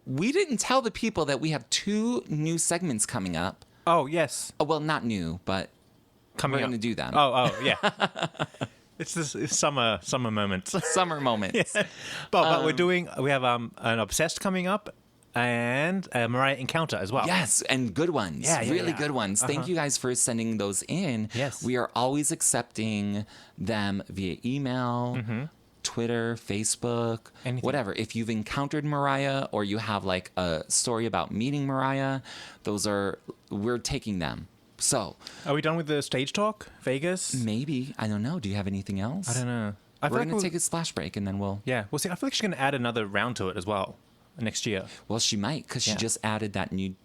we didn't tell the people that we have 2 new segments coming up. Oh, yes. Oh, well, not new, but we're going to do them. Oh, yeah. It's summer moments. Summer moments. Yeah. But we have an Obsessed coming up and a Mariah Encounter as well. Yes, and good ones. Really good ones. Thank you guys for sending those in. Yes. We are always accepting them via email, Twitter, Facebook, whatever. If you've encountered Mariah or you have like a story about meeting Mariah, we're taking them. So, are we done with the stage talk? Vegas? Maybe. I don't know. Do you have anything else? I don't know. We're going to take a splash break and then we'll... Yeah. Well, see, I feel like she's going to add another round to it as well next year. Well, she might because she just added that new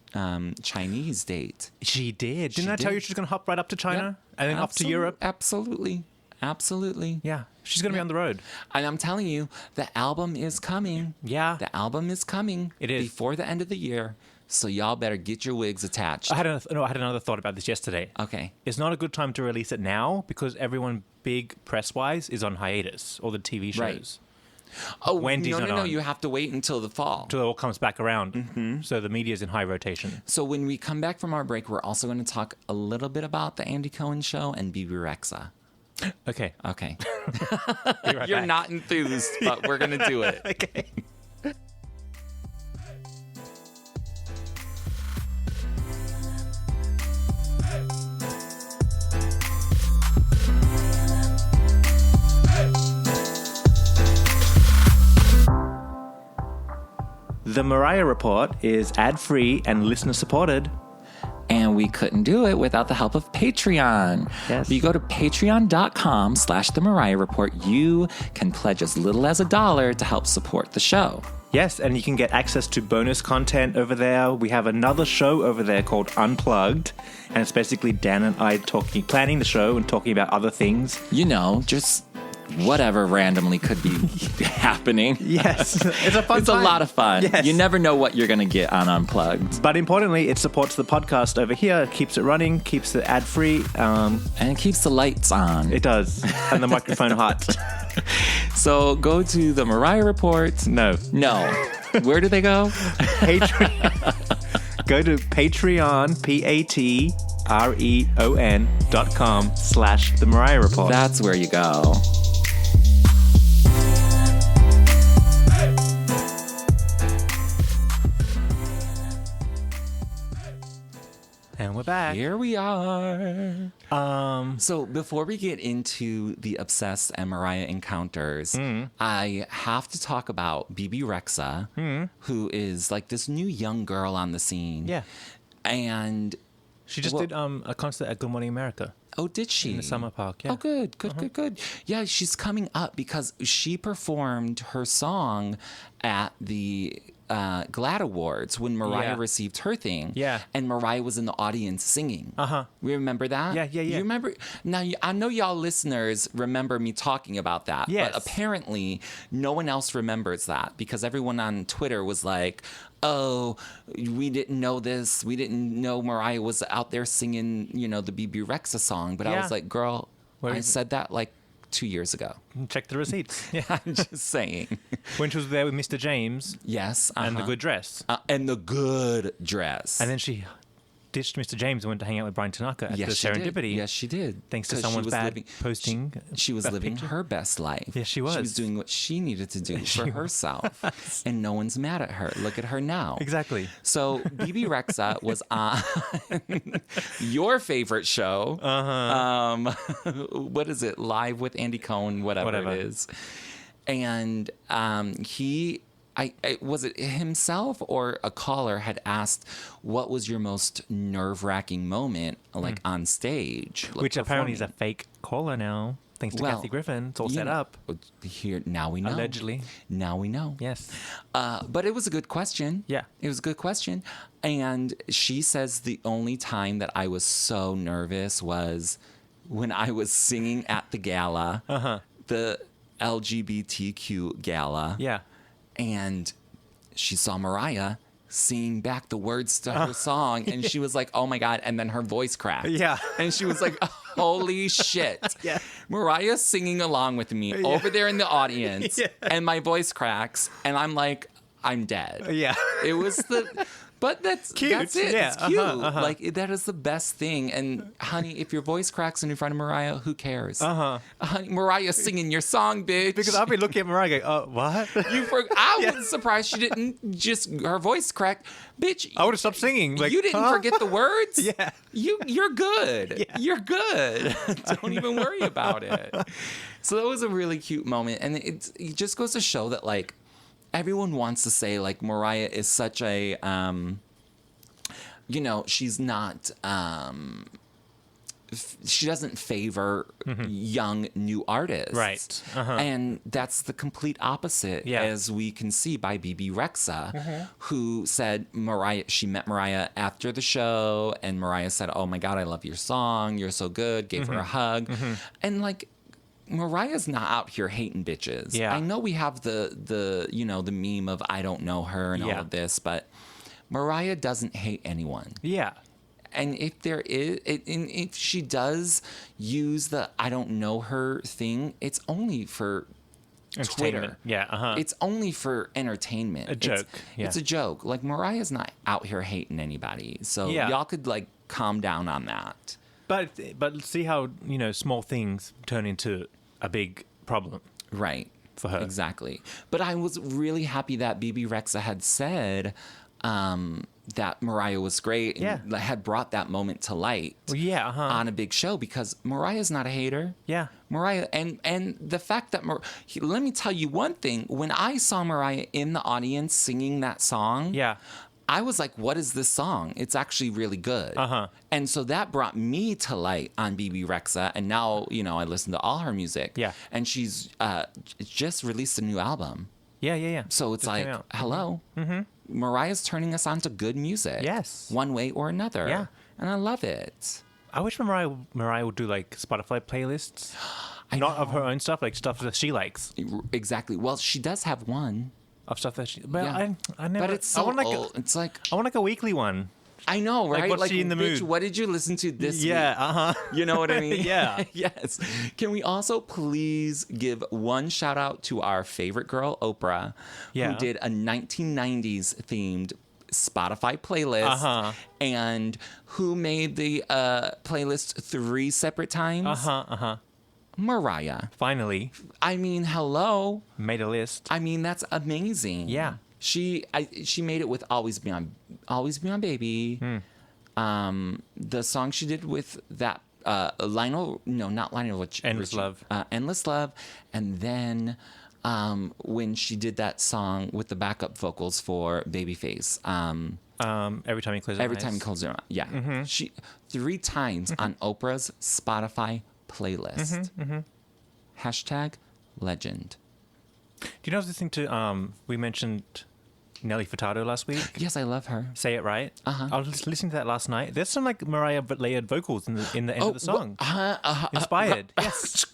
Chinese date. She did. Didn't I tell you she's going to hop right up to China and then up to Europe? Absolutely. Yeah. She's going to be on the road. And I'm telling you, the album is coming. Yeah. The album is coming. It is. Before the end of the year. So y'all better get your wigs attached. I had another thought about this yesterday. Okay. It's not a good time to release it now because everyone big press-wise is on hiatus, all the TV shows. Right. Oh, Wendy's no. You have to wait until the fall. Until it all comes back around. So the media's in high rotation. So when we come back from our break, we're also going to talk a little bit about the Andy Cohen show and Bebe Rexha. Okay. You're not enthused, but we're going to do it. Okay. The Mariah Report is ad-free and listener-supported. And we couldn't do it without the help of Patreon. Yes. If you go to patreon.com/The Mariah Report, you can pledge as little as $1 to help support the show. Yes, and you can get access to bonus content over there. We have another show over there called Unplugged, and it's basically Dan and I planning the show and talking about other things. You know, just whatever randomly could be happening. Yes, it's a fun It's time. a lot of fun. Yes. You never know what you're going to get on Unplugged. But importantly, it supports the podcast over here. It keeps it running, keeps it ad-free. And it keeps the lights on. It does. And the microphone hot. So go to the Mariah Report. No. Where do they go? Go to Patreon, patreon.com/The Mariah Report. That's where you go. And we're back. Here we are. So before we get into the Obsessed and Mariah Encounters, I have to talk about Bebe Rexha, who is like this new young girl on the scene. Yeah. And she just did a concert at Good Morning America. Oh, did she? In the summer park, yeah. Oh, good. Yeah, she's coming up because she performed her song at the GLAAD Awards when Mariah received her thing. Yeah. And Mariah was in the audience singing. We remember that? Yeah. You remember? Now, I know y'all listeners remember me talking about that. Yes. But apparently, no one else remembers that because everyone on Twitter was like, oh, we didn't know this. We didn't know Mariah was out there singing, the Bebe Rexha song. But I was like, girl, I said that like 2 years ago. Check the receipts. Yeah. I'm just saying. When she was there with Mr. James. Yes. And the good dress. And the good dress. And then she ditched Mr. James and went to hang out with Brian Tanaka at the Serendipity. Yes, she did. Thanks to someone's posting. She was living her best life. Yes, she was. She was doing what she needed to do for herself. And no one's mad at her. Look at her now. Exactly. So Bebe Rexha was on your favorite show. What is it? Live with Andy Cohen, whatever. It is. And was it himself or a caller had asked, what was your most nerve-wracking moment, like on stage? Like which apparently is a fake caller now, thanks to Kathy Griffin. It's all set up. Here, now we know. Allegedly. Now we know. Yes. But it was a good question. Yeah. It was a good question. And she says the only time that I was so nervous was when I was singing at the gala, the LGBTQ gala. Yeah. And she saw Mariah singing back the words to her song, and she was like, oh my God. And then her voice cracked. Yeah. And she was like, holy shit. Yeah. Mariah's singing along with me over there in the audience, and my voice cracks, and I'm like, I'm dead. Yeah. It was but that's cute. That's it. Yeah. It's cute. Like, that is the best thing. And honey, if your voice cracks in front of Mariah, who cares? Honey, Mariah's singing your song, bitch. Because I'll be looking at Mariah going, what? I was surprised she didn't her voice cracked. Bitch, I would have stopped singing. Like, you didn't forget the words? Yeah. You're good. Yeah. You're good. Don't even worry about it. So that was a really cute moment. And it just goes to show that, like, everyone wants to say, like, Mariah is such a, she's not, she doesn't favor young new artists. Right. And that's the complete opposite, as we can see by Bebe Rexha, who said she met Mariah after the show, and Mariah said, oh my God, I love your song. You're so good. Gave her a hug. And, like, Mariah's not out here hating bitches. Yeah. I know we have the meme of I don't know her and all of this, but Mariah doesn't hate anyone. Yeah. And if if she does use the I don't know her thing, it's only for Twitter. Yeah. It's only for entertainment. A joke. It's a joke. Like, Mariah's not out here hating anybody. So y'all could, like, calm down on that. But see how, small things turn into a big problem. Right. For her. Exactly. But I was really happy that Bebe Rexha had said that Mariah was great and had brought that moment to light on a big show, because Mariah's not a hater. Yeah. Mariah, and the fact that, let me tell you one thing. When I saw Mariah in the audience singing that song, I was like, what is this song? It's actually really good. And so that brought me to light on Bebe Rexha. And now, I listen to all her music. Yeah. And she's just released a new album. Yeah. So it's just like, hello. Mariah's turning us on to good music. Yes. One way or another. Yeah. And I love it. I wish Mariah would do, like, Spotify playlists. Not of her own stuff, like stuff that she likes. Exactly. Well, she does have one. Of stuff that she... But I never... But it's so old. It's like... I want, like, a weekly one. I know, right? Like, what's she in the mood? What did you listen to this week? Yeah, You know what I mean? Yeah. Yes. Can we also please give one shout out to our favorite girl, Oprah, who did a 1990s themed Spotify playlist, and who made the playlist 3 separate times? Mariah. Finally. I mean, hello. Made a list. I mean, that's amazing. Yeah. She made it with Always Be On Baby. The song she did with that Lionel, no, not Lionel, Endless Love. Endless Love, and then when she did that song with the backup vocals for Babyface. Every time he closes Every time he calls her, yeah. She 3 times on Oprah's Spotify playlist. Hashtag legend. Do you know I was listening to, we mentioned Nelly Furtado last week? Yes, I love her. Say It Right. I was listening to that last night. There's some like Mariah layered vocals in the end of the song. Inspired. Yes.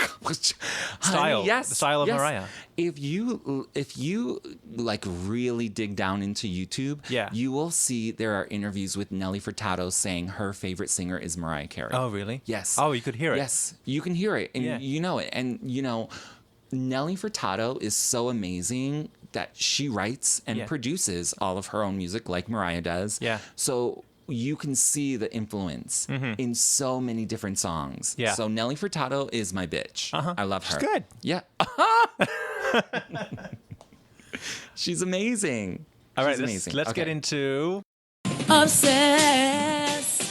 Honey, yes. The style of Mariah. If you like really dig down into YouTube, you will see there are interviews with Nelly Furtado saying her favorite singer is Mariah Carey. Oh, really? Yes. Oh, you could hear it. Yes, you can hear it, and you know it. And you know, Nelly Furtado is so amazing that she writes and produces all of her own music like Mariah does. Yeah. So you can see the influence in so many different songs. Yeah. So Nelly Furtado is my bitch. I love her. She's good. Yeah. She's amazing. All right, She's amazing. let's get into Obsessed.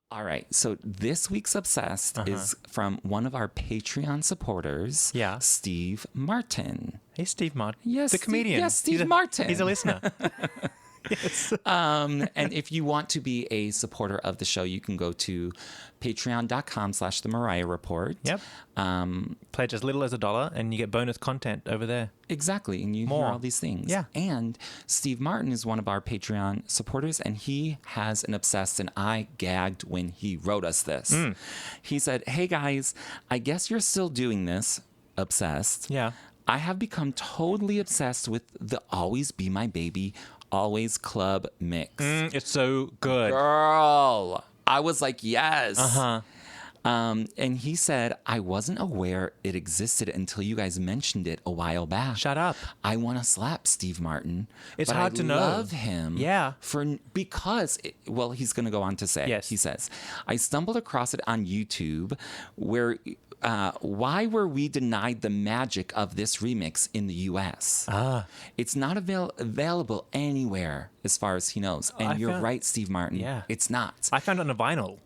All right, so this week's Obsessed is from one of our Patreon supporters, Steve Martin. Hey, Steve Martin. Yes, the comedian. Yes, Steve Martin. He's a listener. Yes. And if you want to be a supporter of the show, you can go to patreon.com/the Mariah Report. Yep. Pledge as little as $1 and you get bonus content over there. Exactly. And you hear all these things. Yeah. And Steve Martin is one of our Patreon supporters, and he has an Obsessed, and I gagged when he wrote us this. He said, "Hey guys, I guess you're still doing this, Obsessed. Yeah. I have become totally obsessed with the Always Be My Baby, Always Club mix. It's so good. Girl, I was like, yes. And he said, I wasn't aware it existed until you guys mentioned it a while back. Shut up. I want to slap Steve Martin. It's but hard to know. I love him. Yeah. Because he's going to go on to say, yes. He says, I stumbled across it on YouTube where... why were we denied the magic of this remix in the U.S.? It's not available anywhere as far as he knows. And you're right, Steve Martin. Yeah. It's not. I found it on a vinyl.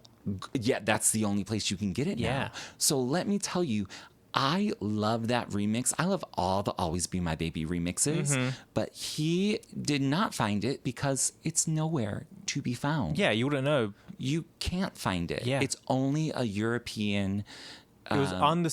Yeah, that's the only place you can get it now. So let me tell you, I love that remix. I love all the Always Be My Baby remixes. But he did not find it because it's nowhere to be found. Yeah, you wouldn't know. You can't find it. Yeah. It's only a European... It was on the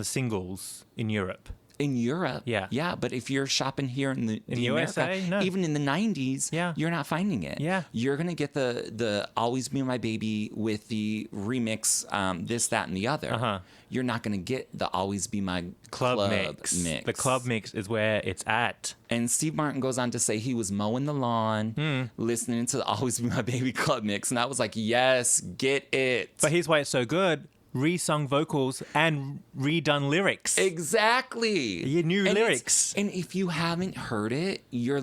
singles in Europe. In Europe, yeah, but if you're shopping here in the USA, America, no. even in the 90s, you're not finding it. Yeah, you're gonna get the Always Be My Baby with the remix, this, that, and the other. You're not gonna get the Always Be My Club mix. The club mix is where it's at. And Steve Martin goes on to say he was mowing the lawn, listening to the Always Be My Baby club mix, and I was like, yes, get it. But here's why it's so good. Resung vocals and redone lyrics. Exactly. New lyrics. And if you haven't heard it, your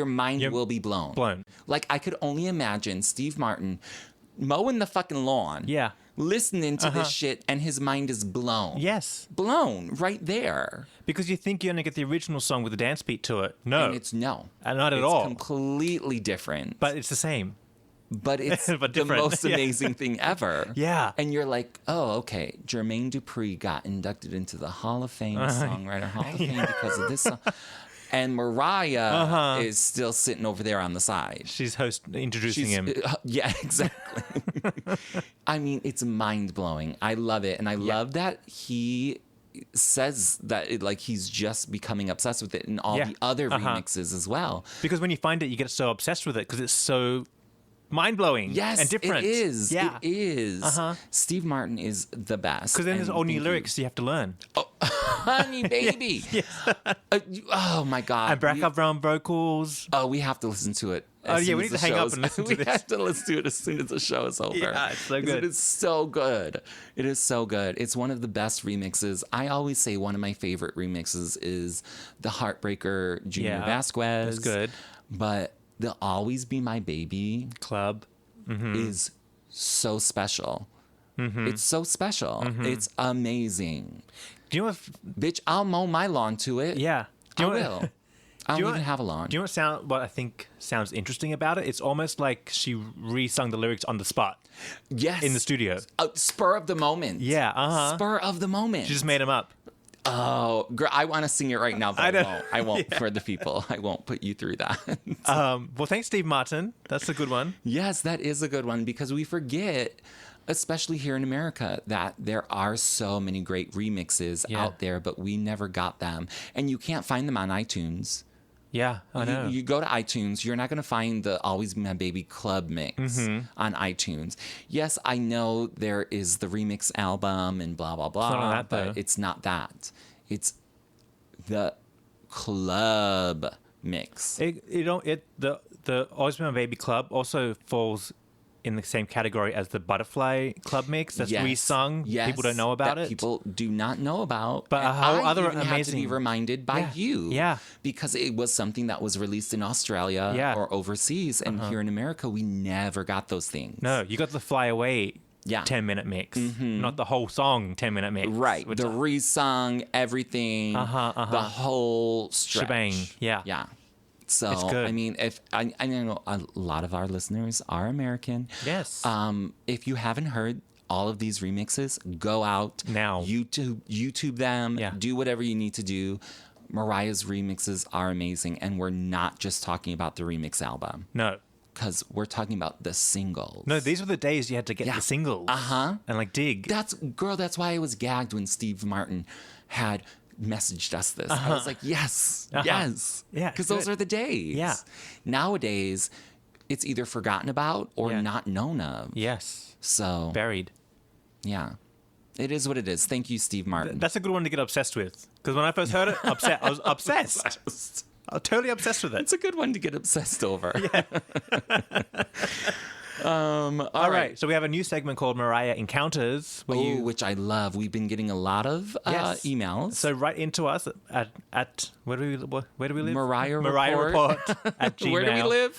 mind will be blown. Like, I could only imagine Steve Martin mowing the fucking lawn. Yeah. Listening to this shit, and his mind is blown. Yes. Blown right there. Because you think you're going to get the original song with a dance beat to it. No. And it's not at all. It's completely different. But it's the same. But it's but the most amazing thing ever. Yeah. And you're like, oh, okay, Jermaine Dupri got inducted into the Hall of Fame, Songwriter Hall of Fame because of this song. And Mariah is still sitting over there on the side. She's introducing him. Yeah, exactly. I mean, it's mind-blowing. I love it. And I love that he says that he's just becoming obsessed with it in all the other remixes as well. Because when you find it, you get so obsessed with it because it's so... mind-blowing and different. It is. Yeah. It is. Steve Martin is the best. Because then there's all new lyrics you have to learn. Oh, honey, baby. Oh, my God. And backup brown vocals. Oh, we have to listen to it. We need to hang up and listen to this. We have to listen to it as soon as the show is over. Yeah, it's so good. It is so good. It is so good. It's one of the best remixes. I always say one of my favorite remixes is the Heartbreaker Junior Vasquez. That's good. But... the Always Be My Baby club is so special. It's so special. It's amazing. Do you know what? Bitch, I'll mow my lawn to it. Yeah. I will. I don't even have a lawn. Do you know what I think sounds interesting about it? It's almost like she re-sung the lyrics on the spot. Yes. In the studio. Spur of the moment. Yeah, Spur of the moment. She just made them up. Oh, girl, I want to sing it right now, but I won't Yeah. for the people. I won't put you through that. Well, thanks, Steve Martin. That's a good one. Yes, that is a good one because we forget, especially here in America, that there are so many great remixes out there, but we never got them. And you can't find them on iTunes. Yeah, I know. You go to iTunes, you're not going to find the Always Be My Baby Club mix on iTunes. Yes, I know there is the remix album and blah, blah, blah, It's not that, but though. it's not that. It's the club mix. The Always Be My Baby Club also falls in the same category as the Butterfly Club mix that's re-sung. Yes, People don't know about that it. People do not know about. But And a whole other even had to amazing- be reminded by you. Yeah. Because it was something that was released in Australia or overseas. And here in America, we never got those things. No, you got the Fly Away 10-minute mix, not the whole song 10-minute mix. Right. The re-sung, everything, the whole stretch. Shebang. Yeah. Yeah. So, It's good. I mean, if I know a lot of our listeners are American. Yes. If you haven't heard all of these remixes, go out Now. YouTube them. Yeah. Do whatever you need to do. Mariah's remixes are amazing, and we're not just talking about the remix album No. because we're talking about the singles. No, these were the days you had to get the singles. And like dig. That's why I was gagged when Steve Martin had messaged us this. I was like, yes. Yeah, Because those good. are the days. Yeah. Nowadays, it's either forgotten about or not known of. Yes. So, Buried. yeah. It is what it is. Thank you, Steve Martin. That's a good one to get obsessed with. Because when I first heard it, I was obsessed. I was totally obsessed with it. It's a good one to get obsessed over. All right. So we have a new segment called Mariah Encounters. Which I love. We've been getting a lot of Yes. emails. So write into us at where do we live? Mariah Report at Gmail. Where do we live?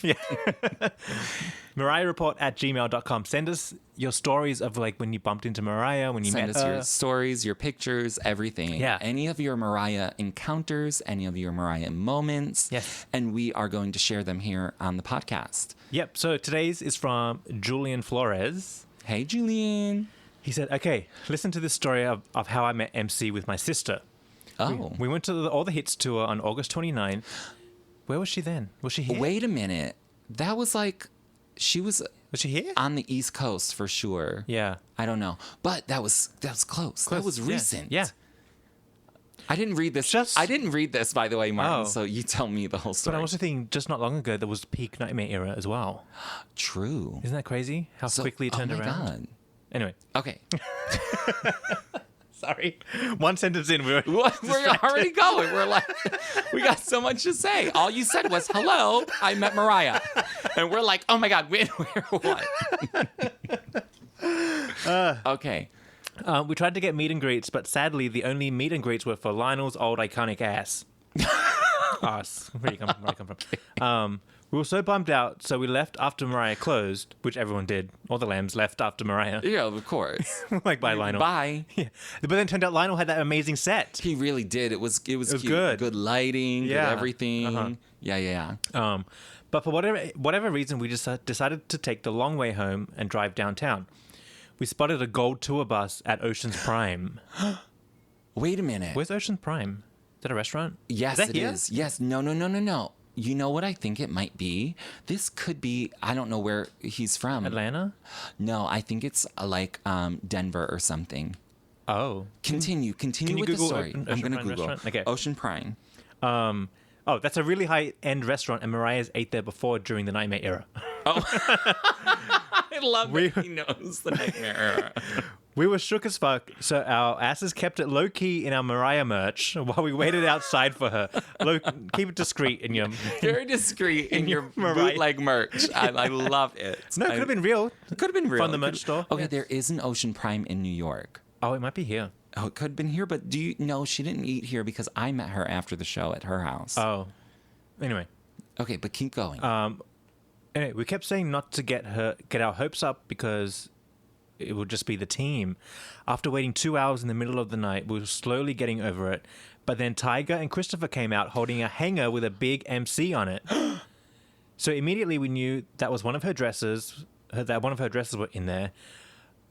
mariahreport@gmail.com. Send us your stories of like when you bumped into Mariah, when you Send met us her. your stories, your pictures, everything. Yeah. Any of your Mariah encounters, any of your Mariah moments. Yes. And we are going to share them here on the podcast. Yep. So today's is from Julian Flores. Hey, Julian. He said, okay, listen to this story of how I met MC with my sister. Oh. We went to the All the Hits tour on August 29. Where was she then? Was she here? Wait a minute. That was like, she was Was she here? on the East Coast for sure. Yeah. I don't know. But that was close. That was Yeah. recent. Yeah. I didn't read this. I didn't read this, by the way, Martin. Oh. So you tell me the whole story. But I also think just not long ago, there was the peak Nightmare era as well. True. Isn't that crazy? How quickly it turned oh my around? God. Anyway. Okay. Sorry. One sentence in, we're We're already going. We're like, we got so much to say. All you said was, hello, I met Mariah. And we're like, oh my God, where what? Okay. we tried to get meet and greets, but sadly, the only meet and greets were for Lionel's old iconic ass. Ass. Where do you come from? We were so bummed out, so we left after Mariah closed, which everyone did. All the lambs left after Mariah. Yeah, of course. Like, bye, Lionel. Bye. Yeah. But then it turned out Lionel had that amazing set. He really did. It was cute. good. Good lighting, Yeah. good everything. Uh-huh. Yeah. But for whatever reason, we just decided to take the long way home and drive downtown. We spotted a gold tour bus at Ocean's Prime. Wait a minute. Where's Ocean's Prime? Is that a restaurant? Yes, is that it here? is. Yes. No. You know what I think it might be? This could be, I don't know where he's from. Atlanta? No, I think it's like Denver or something. Oh. Continue Can you with the Google story. Ocean I'm going to Prime Google. restaurant? Okay. Ocean Prime. Oh, that's a really high-end restaurant, and Mariah's ate there before during the Nightmare era. I love that he knows the Nightmare era. We were shook as fuck, so our asses kept it low-key in our Mariah merch while we waited outside for her. Keep it discreet in your... Very discreet in your Mariah. bootleg merch. I love it. No, it could have been real. It could have been real. From the merch store. Okay, Yeah. there is an Ocean Prime in New York. Oh, it might be here. Oh, it could have been here, but do you know she didn't eat here because I met her after the show at her house. Oh. Anyway. Okay, but keep going. Anyway, we kept saying not to get our hopes up because it would just be the team. After waiting 2 hours in the middle of the night, we were slowly getting over it. But then Tiger and Christopher came out holding a hanger with a big MC on it. So immediately we knew that was one of her dresses, that one of her dresses were in there.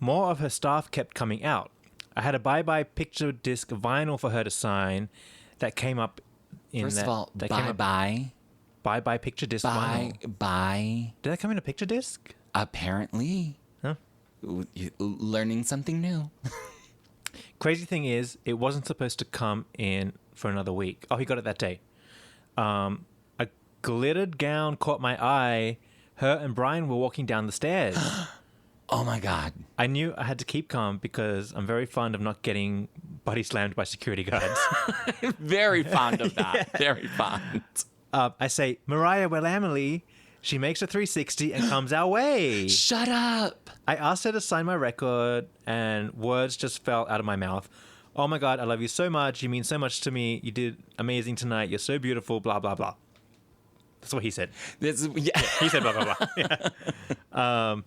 More of her staff kept coming out. I had a bye-bye picture disc vinyl for her to sign that came up in First that. of all, that bye-bye. Bye-bye picture disc vinyl. Bye. Did that come in a picture disc? Apparently. Huh? Learning something new. Crazy thing is, it wasn't supposed to come in for another week. Oh, he got it that day. A glittered gown caught my eye. Her and Brian were walking down the stairs. Oh my God. I knew I had to keep calm because I'm very fond of not getting body slammed by security guards. Very fond of that. Yeah. Very fond. I say, Mariah, well, Emily. She makes a 360 and comes our way. Shut up. I asked her to sign my record and words just fell out of my mouth. Oh my God, I love you so much. You mean so much to me. You did amazing tonight. You're so beautiful, blah, blah, blah. That's what he said. Yeah. He said blah, blah, blah. Yeah.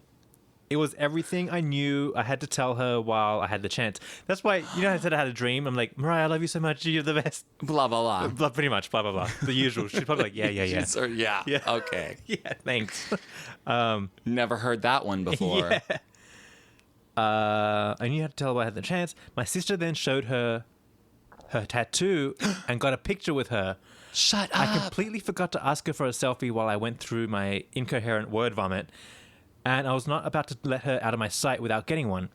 It was everything I knew I had to tell her while I had the chance. That's why, I said I had a dream. I'm like, Mariah, I love you so much. You're the best. Blah, blah, blah. Pretty much, blah, blah, blah. The usual. She's probably like, yeah. Yeah. Okay. Yeah, thanks. Never heard that one before. Yeah. I knew how to tell her I had the chance. My sister then showed her tattoo and got a picture with her. Shut up. I completely forgot to ask her for a selfie while I went through my incoherent word vomit. And I was not about to let her out of my sight without getting one.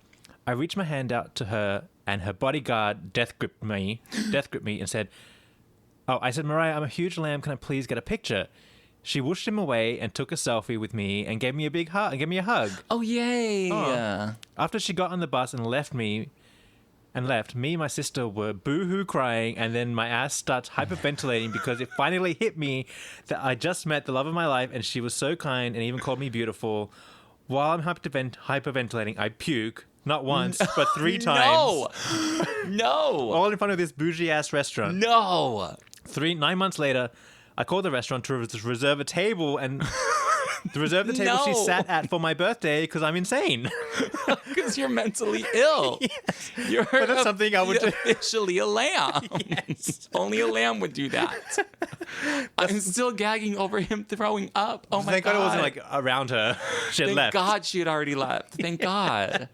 I reached my hand out to her, and her bodyguard death gripped me and said, I said, Mariah, I'm a huge lamb. Can I please get a picture? She whooshed him away and took a selfie with me and gave me a big hug. A hug. Oh, yay. Oh. After she got on the bus and left, me and my sister were boo-hoo crying, and then my ass starts hyperventilating because it finally hit me that I just met the love of my life, and she was so kind and even called me beautiful. While I'm hyperventilating, I puke, not once, but 3 times. No. All in front of this bougie-ass restaurant. No. 9 months later, I called the restaurant to reserve a table, and she sat at for my birthday because I'm insane. Because you're mentally ill. Yes. You're but that's something I would do. Officially a lamb. Yes. Only a lamb would do that. I'm still gagging over him throwing up. Oh my God. Thank God it wasn't like around her. She had left. Thank God she had already left. Thank God.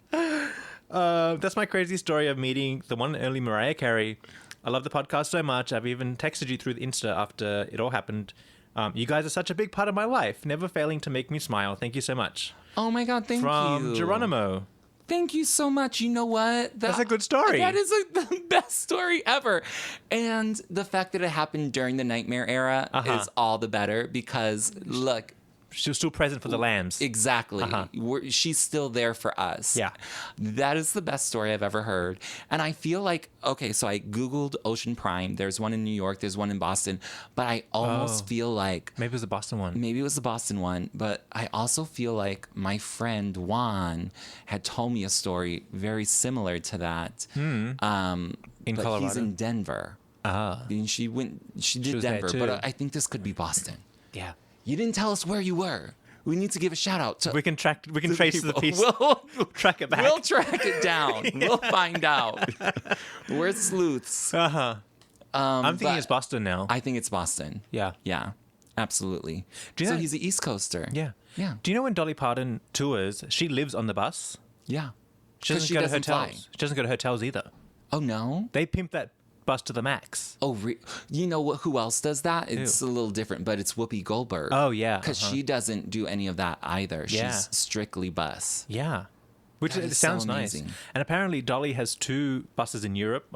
That's my crazy story of meeting the one and only Mariah Carey. I love the podcast so much. I've even texted you through the Insta after it all happened. You guys are such a big part of my life, never failing to make me smile. Thank you so much. Oh my God, thank you. From Geronimo. Thank you so much. You know what? That's a good story. That is the best story ever. And the fact that it happened during the Nightmare era is all the better because, look. She was still present for the lambs. Exactly. She's still there for us. Yeah. That is the best story I've ever heard. And I feel like, okay, so I Googled Ocean Prime. There's one in New York. There's one in Boston. But I almost feel like... Maybe it was the Boston one. Maybe it was the Boston one. But I also feel like my friend Juan had told me a story very similar to that. In Colorado? He's in Denver. And she did Denver. But I think this could be Boston. Yeah. You didn't tell us where you were. We need to give a shout out to. We can trace the piece. We'll track it back. We'll track it down. Yeah. We'll find out. We're sleuths. I'm thinking it's Boston now. I think it's Boston. Yeah. Yeah. Absolutely. So he's the East Coaster. Yeah. Yeah. Do you know when Dolly Parton tours, she lives on the bus? Yeah. She doesn't go to hotels. She doesn't go to hotels either. Oh, no? They pimp that bus to the max. Oh, you know who else does that? It's a little different, but it's Whoopi Goldberg. Oh, yeah. Because she doesn't do any of that either. Yeah. She's strictly bus. Yeah. Which it sounds so nice. amazing. And apparently Dolly has 2 buses in Europe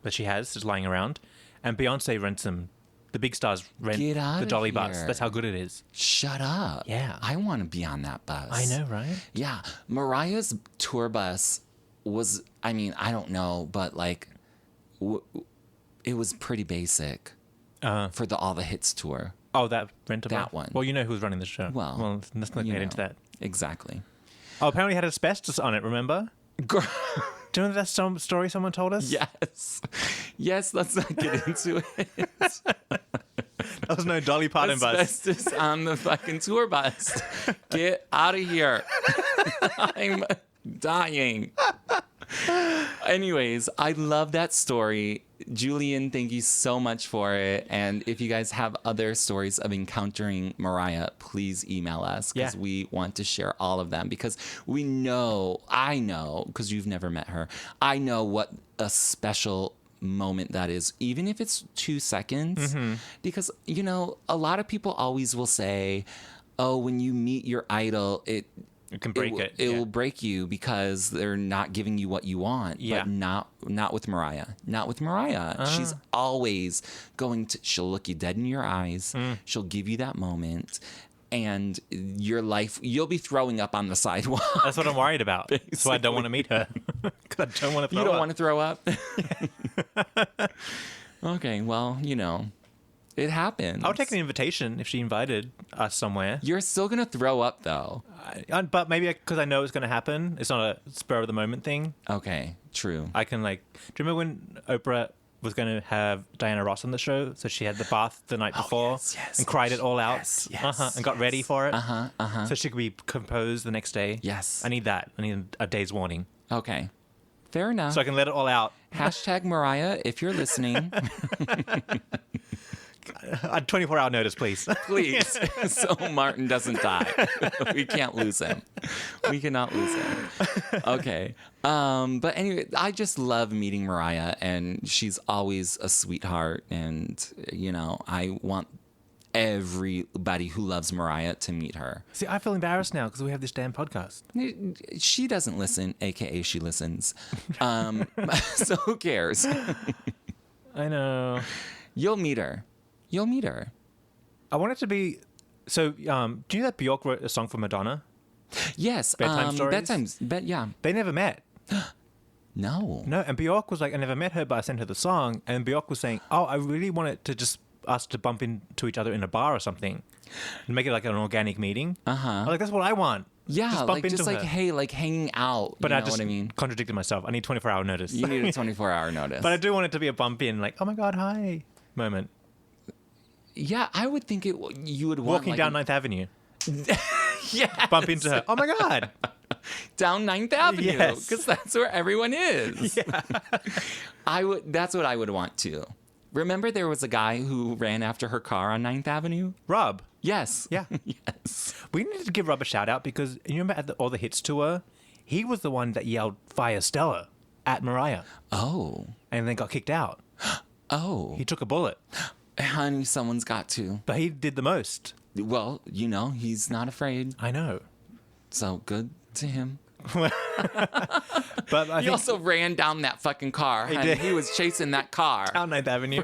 that she has just lying around. And Beyonce rents them. The big stars rent the Dolly bus. That's how good it is. Shut up. Yeah. I want to be on that bus. I know, right? Yeah. Mariah's tour bus was, I mean, I don't know, but like, it was pretty basic for the All the Hits tour. Oh, that rent that one. Well, you know who's running the show. Well, let's not get into that. Exactly. Oh, apparently it had asbestos on it, remember? Do you know that story someone told us? Yes. Yes, let's not get into it. That was no Dolly Parton bus. Asbestos on the fucking tour bus. Get out of here. Dying. Anyways, I love that story. Julian, thank you so much for it. And if you guys have other stories of encountering Mariah, please email us because we want to share all of them because I know, because you've never met her, I know what a special moment that is, even if it's 2 seconds. Because, a lot of people always will say, oh, when you meet your idol, it can break it. It will break you because they're not giving you what you want. Yeah. But not with Mariah. Not with Mariah. She's always she'll look you dead in your eyes. She'll give you that moment. And your life, you'll be throwing up on the sidewalk. That's what I'm worried about. Basically. That's why I don't want to meet her. Because I don't want to throw up. You don't want to throw up? Okay, well, it happens. I would take an invitation if she invited us somewhere. You're still going to throw up, though. But maybe because I know it's going to happen. It's not a spur of the moment thing. Okay, true. I can do you remember when Oprah was going to have Diana Ross on the show? So she had the bath the night before and cried it all out and got ready for it. So she could be composed the next day. Yes. I need that. I need a day's warning. Okay. Fair enough. So I can let it all out. Hashtag Mariah, if you're listening. A 24-hour notice, please. Please. So Martin doesn't die. We can't lose him. We cannot lose him. Okay. But anyway, I just love meeting Mariah, and she's always a sweetheart. And, I want everybody who loves Mariah to meet her. See, I feel embarrassed now because we have this damn podcast. She doesn't listen, a.k.a. she listens. So who cares? I know. You'll meet her. I want it to be... So, do you know that Bjork wrote a song for Madonna? Yes. Bedtime Stories? Yeah. They never met. No. No, and Bjork was like, I never met her, but I sent her the song. And Bjork was saying, oh, I really wanted to just us to bump into each other in a bar or something. And make it like an organic meeting. I'm like, that's what I want. Yeah, just bump into her. hey, hanging out. But I just what I mean? Contradicted myself. I need 24-hour notice. You need a 24-hour notice. But I do want it to be a bump in, like, oh my God, hi moment. Yeah, I would think you would want walking down 9th Avenue. Yeah. Bump into her. Oh my God. Down 9th Avenue. Yes. Because that's where everyone is. Yeah. That's what I would want to. Remember there was a guy who ran after her car on 9th Avenue? Rob. Yes. Yeah. Yes. We need to give Rob a shout out because you remember at All the Hits tour, he was the one that yelled Fire Stella at Mariah. Oh. And then got kicked out. Oh. He took a bullet. Honey, someone's got to. But he did the most. Well, he's not afraid. I know. So good to him. But he also ran down that fucking car. He did. He was chasing that car. Down 9th Avenue.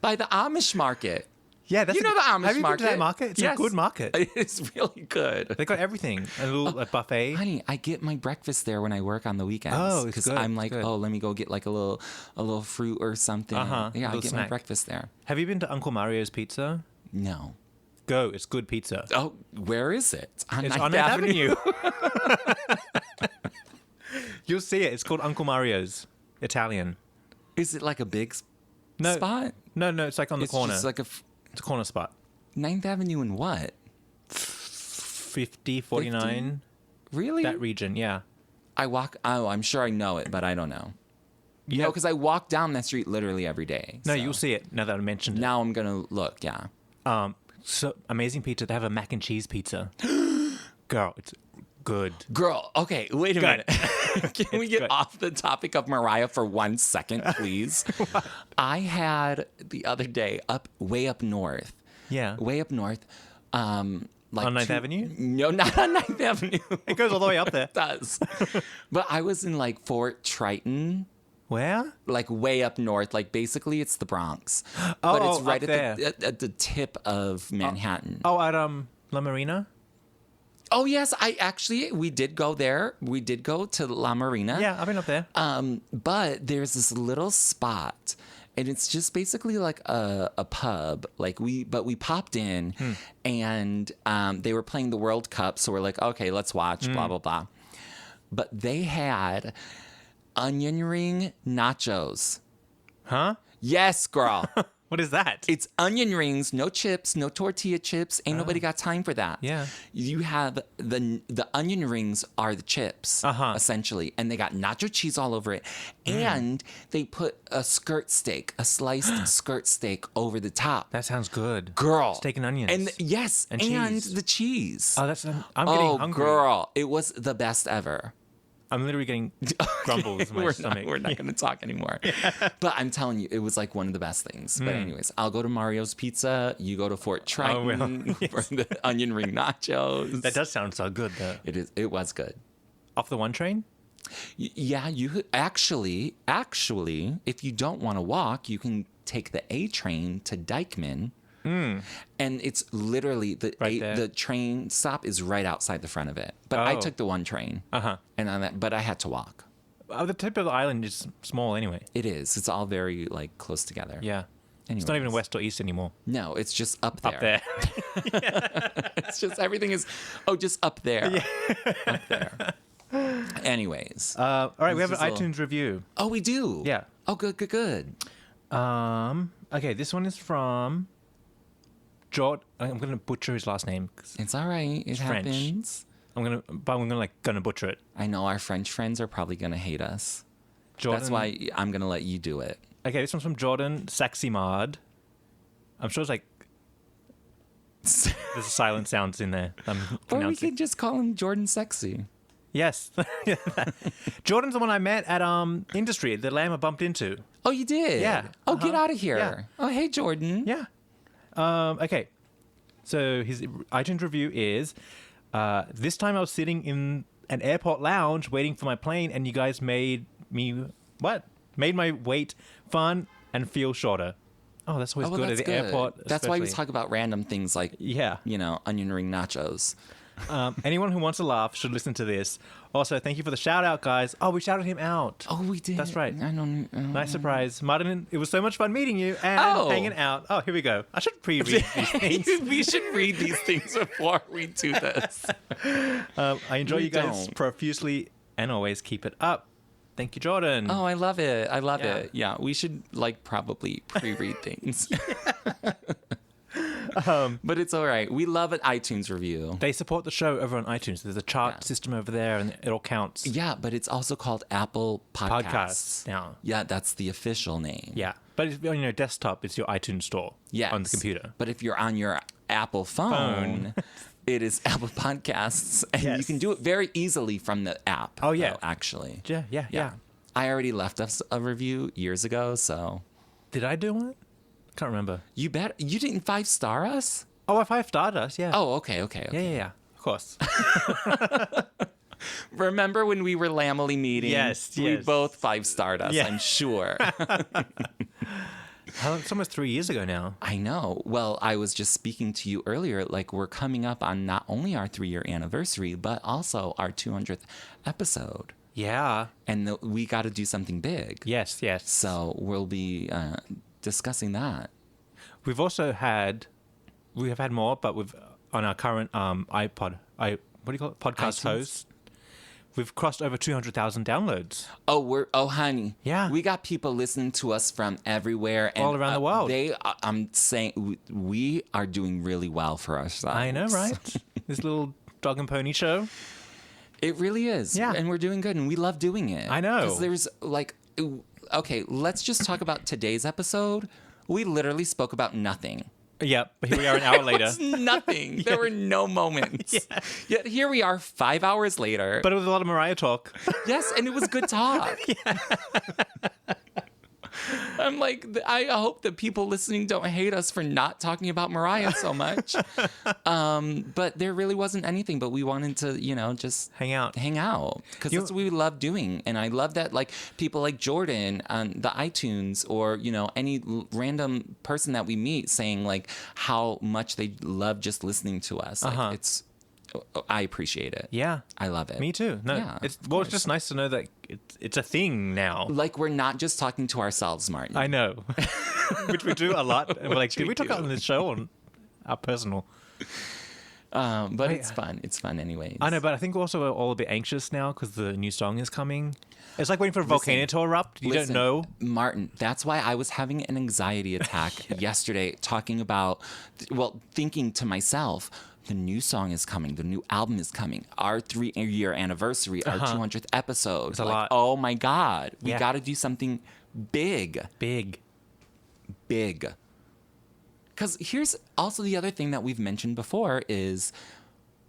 By the Amish market. Yeah, that's the Amish market. Have you been to that market? It's a good market. It's really good. They got everything. A little buffet. Honey, I get my breakfast there when I work on the weekends. Oh, because I'm like, let me go get like a little fruit or something. Yeah, I get my breakfast there. Have you been to Uncle Mario's Pizza? No. Go. It's good pizza. Oh, where is it? It's on 9th Avenue. You'll see it. It's called Uncle Mario's. Italian. Is it like a big spot? No. It's like on the corner. It's like it's a corner spot. 9th Avenue and what? 50, 49. 50? Really? That region, yeah. I'm sure I know it, but I don't know. No, because I walk down that street literally every day. No, you'll see it now that I mentioned it. Now I'm going to look, yeah. So amazing pizza. They have a mac and cheese pizza. Girl, it's good. Girl, okay, wait a minute. Can we get off the topic of Mariah for 1 second, please? I had the other day way up north. Yeah. Way up north. Like on 9th Avenue? No, not on 9th Avenue. It goes all the way up there. It does. But I was in like Fort Triton. Where? Like way up north. Like basically it's the Bronx. Oh, but it's right at the tip of Manhattan. At La Marina? Oh, yes. We did go there. We did go to La Marina. Yeah, I've been up there. But there's this little spot, and it's just basically like a pub. But we popped in, and they were playing the World Cup, so we're like, okay, let's watch, blah, blah, blah. But they had onion ring nachos. Huh? Yes, girl. What is that? It's onion rings, no chips, no tortilla chips. Ain't nobody got time for that. Yeah. You have the onion rings are the chips, essentially. And they got nacho cheese all over it. And they put a sliced skirt steak over the top. That sounds good. Girl. Steak and onions. And yes, and cheese. the cheese. Oh, I'm getting hungry. Girl. It was the best ever. I'm literally getting grumbles in my stomach. We're not going to talk anymore. But I'm telling you, it was like one of the best things. But anyways, I'll go to Mario's Pizza. You go to Fort Triton for the onion ring nachos. That does sound so good, though. It was good. Off the one train? Yeah, you actually, if you don't want to walk, you can take the A train to Dykeman. And it's literally the train stop is right outside the front of it. But I took the one train. But I had to walk. The tip of the island is small anyway. It is. It's all very like close together. Yeah. Anyways. It's not even west or east ananymore. No, it's just up there. Up there. It's just everything is just up there. Yeah. Up there. Anyways. All right, we have an iTunes review. Oh, we do? Yeah. Oh, good. Okay, this one is from Jord. I'm going to butcher his last name. It's all right. It happens. I'm gonna butcher it. I know our French friends are probably gonna hate us. Jordan, that's why I'm gonna let you do it. Okay, this one's from Jordan Saximard. I'm sure it's like there's silent sounds in there. Or we could just call him Jordan Sexy. Yes. Jordan's the one I met at Industry, the lamb I bumped into. Oh, you did? Yeah. Oh, get out of here. Yeah. Oh, hey, Jordan. Yeah. Okay. So his iTunes review is, this time I was sitting in an airport lounge waiting for my plane, and you guys made my wait fun and feel shorter. Oh, that's always good at the airport. That's why we talk about random things like, onion ring nachos. Anyone who wants to laugh should listen to this. Also, thank you for the shout out, guys. Oh, we shouted him out. Oh, we did. That's right. I don't. Nice surprise, Martin. It was so much fun meeting you and hanging out. Oh, here we go. I should pre-read these things. We should read these things before we do this. I enjoy you guys profusely and always keep it up. Thank you, Jordan. Oh, I love it. I love it. Yeah, we should probably pre-read things. But it's all right. We love an iTunes review. They support the show over on iTunes. There's a chart system over there, and it all counts. Yeah, but it's also called Apple Podcasts. Yeah, that's the official name. Yeah, but on your desktop, it's your iTunes store on the computer. But if you're on your Apple phone, it is Apple Podcasts, and you can do it very easily from the app. Oh, yeah. Though, actually. Yeah. I already left us a review years ago, so. Did I do one? Can't remember. You bet. You didn't 5-star us? Oh, I 5-starred us, yeah. Oh, okay. Yeah. Of course. Remember when we were Lamely meeting? Yes. We both 5-starred us, I'm sure. It's almost 3 years ago now. I know. Well, I was just speaking to you earlier, like we're coming up on not only our 3-year anniversary, but also our 200th episode. Yeah. And we got to do something big. Yes. So we'll be discussing that. We have had more, but on our current podcast iTunes. host, we've crossed over 200,000 downloads. Oh, honey. Yeah. We got people listening to us from everywhere. And, all around the world. I'm saying we are doing really well for ourselves. I know, right? This little dog and pony show. It really is. Yeah. And we're doing good, and we love doing it. I know. Because there's okay, let's just talk about today's episode. We literally spoke about nothing. Yeah, but here we are an hour later. Nothing. There were no moments. Yeah. Yet here we are 5 hours later. But it was a lot of Mariah talk. Yes, and it was good talk. I'm like, I hope that people listening don't hate us for not talking about Mariah so much. But there really wasn't anything, but we wanted to, just hang out. Because that's what we love doing. And I love that, like, people like Jordan on the iTunes or, any random person that we meet saying, like, how much they love just listening to us. Like, I appreciate it. Yeah. I love it. Me too. No, yeah, it's just nice to know that it's a thing now. Like, we're not just talking to ourselves, Martin. I know. Which we do a lot. And we're like, did we talk about on this show or our personal? But it's fun. It's fun anyways. I know, but I think also we're all a bit anxious now because the new song is coming. It's like waiting for a volcano to erupt. You don't know. Martin, that's why I was having an anxiety attack yesterday talking about, thinking to myself, the new song is coming. The new album is coming. Our 3-year anniversary, our 200th episode. It's a lot. Oh my God. We got to do something big. Big. Because here's also the other thing that we've mentioned before is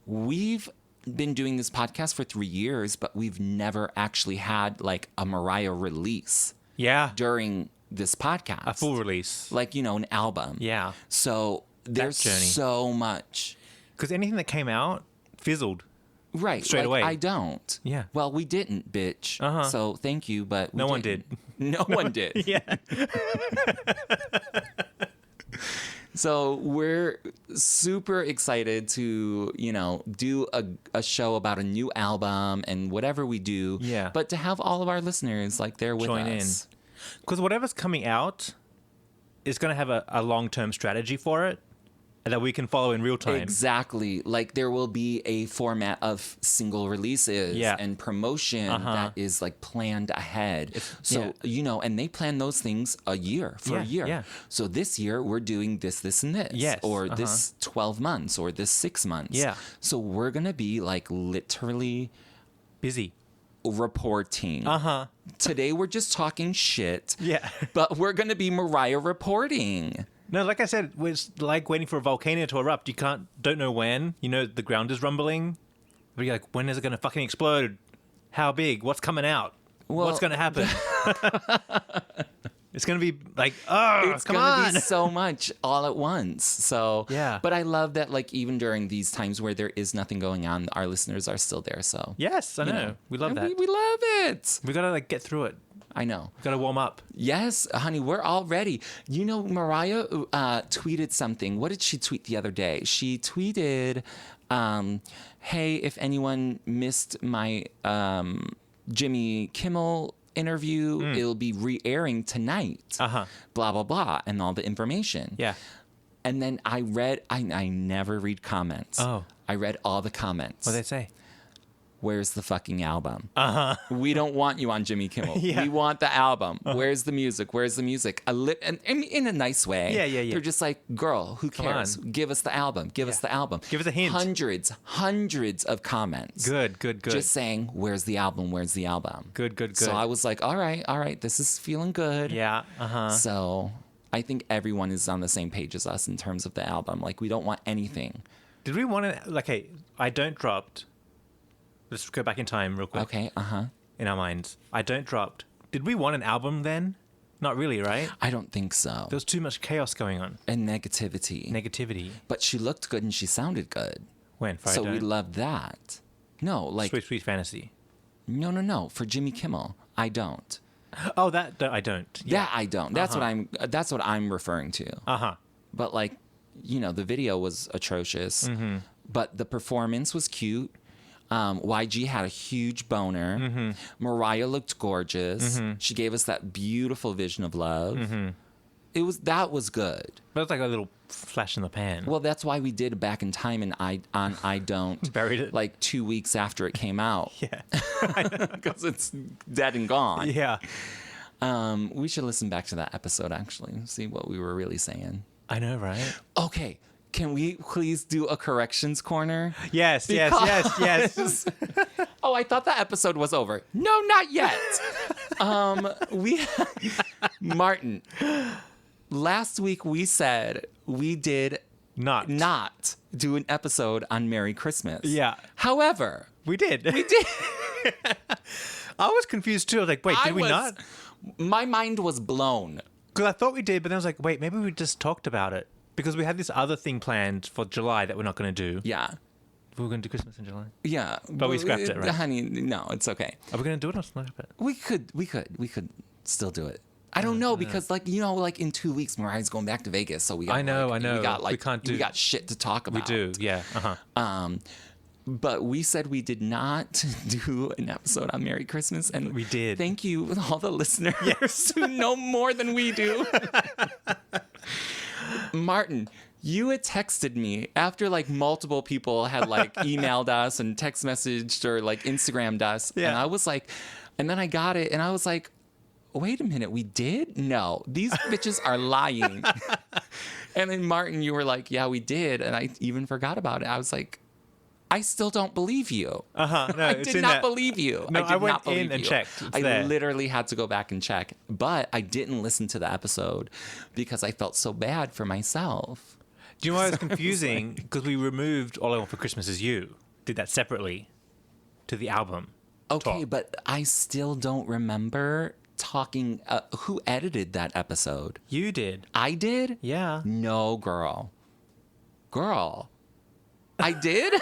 we've been doing this podcast for 3 years, but we've never actually had like a Mariah release. Yeah. During this podcast. A full release. Like, an album. Yeah. So there's so much. Because anything that came out fizzled. Right. Straight away. I don't. Yeah. Well, we didn't, bitch. So thank you, but no one did. No one did. Yeah. So we're super excited to, do a show about a new album and whatever we do. Yeah. But to have all of our listeners like there with Join us. Because whatever's coming out is going to have a long-term strategy for it that we can follow in real time. Exactly. Like there will be a format of single releases and promotion that is like planned ahead. And they plan those things a year. Yeah. So this year we're doing this, and this. Yes. Or this 12 months or this 6 months. Yeah. So we're going to be like literally busy. Reporting. Today we're just talking shit. Yeah. But we're going to be Mariah reporting. No, like I said, it's like waiting for a volcano to erupt. You don't know when. The ground is rumbling. But you're like, when is it going to fucking explode? How big? What's coming out? What's going to happen? It's going to be like, it's going to be so much all at once. So, yeah. But I love that, like, even during these times where there is nothing going on, our listeners are still there. So, yes, I know. We love that. We love it. We got to, get through it. I know. Got to warm up. Yes, honey, we're all ready. Mariah tweeted something. What did she tweet the other day? She tweeted, hey, if anyone missed my Jimmy Kimmel interview, it'll be re-airing tonight. Blah, blah, blah, and all the information. Yeah. And then I never read comments. Oh. I read all the comments. What did they say? Where's the fucking album? We don't want you on Jimmy Kimmel. Yeah. We want the album. Where's the music? Where's the music? And in a nice way. Yeah. They're just like, girl, who cares? Give us the album. Give us the album. Give us a hint. Hundreds of comments. Good. Just saying, where's the album? Where's the album? Good. So I was like, all right. This is feeling good. Yeah. So I think everyone is on the same page as us in terms of the album. Like, we don't want anything. Did we want to, hey, I Don't Dropped. Let's go back in time real quick. Okay, In our minds. I Don't Dropped. Did we want an album then? Not really, right? I don't think so. There was too much chaos going on. And negativity. But she looked good and she sounded good. When? So we loved that. No, like... Sweet Fantasy. No. For Jimmy Kimmel, I don't. Oh, I don't. Yeah. That I don't. That's what I'm referring to. But the video was atrocious. But the performance was cute. YG had a huge boner. Mariah looked gorgeous. She gave us that beautiful vision of love. That was good. But it's like a little flash in the pan. Well, that's why we did Back in Time and I Don't. Buried it. Like 2 weeks after it came out. Yeah. Because it's dead and gone. Yeah. We should listen back to that episode, actually, and see what we were really saying. I know, right? Okay. Can we please do a corrections corner? Yes. Oh, I thought that episode was over. No, not yet. Martin, last week we said we did not do an episode on Merry Christmas. Yeah. However, we did. I was confused too. I was like, wait, did we not? My mind was blown. Because I thought we did, but then I was like, wait, maybe we just talked about it. Because we had this other thing planned for July that we're not going to do. Yeah. We were going to do Christmas in July. Yeah. But we scrapped it, right? Honey, no, it's okay. Are we going to do it or scrap it? We could still do it. I don't know because in 2 weeks Mariah's going back to Vegas, so we got I know. We got shit to talk about. We do. Yeah. But we said we did not do an episode on Merry Christmas, and we did. Thank you, all the listeners who know more than we do. Martin, You had texted me after like multiple people had like emailed us and text messaged or like Instagrammed us. Yeah. And I was like, and then I got it and I was like, wait a minute, we did? No, these bitches are lying. And then Martin, you were like, yeah, we did. And I even forgot about it. I was like, I still don't believe you. No, I did not believe you. No, I did I went not believe in and you. checked. It's I there. literally had to go back and check. But I didn't listen to the episode because I felt so bad for myself. Do you know why it was confusing? Because we removed All I Want for Christmas Is You. Did that separately to the album. Okay, talk. but I still don't remember talking. Who edited that episode? You did. I did? Yeah. No, girl. Girl. I did?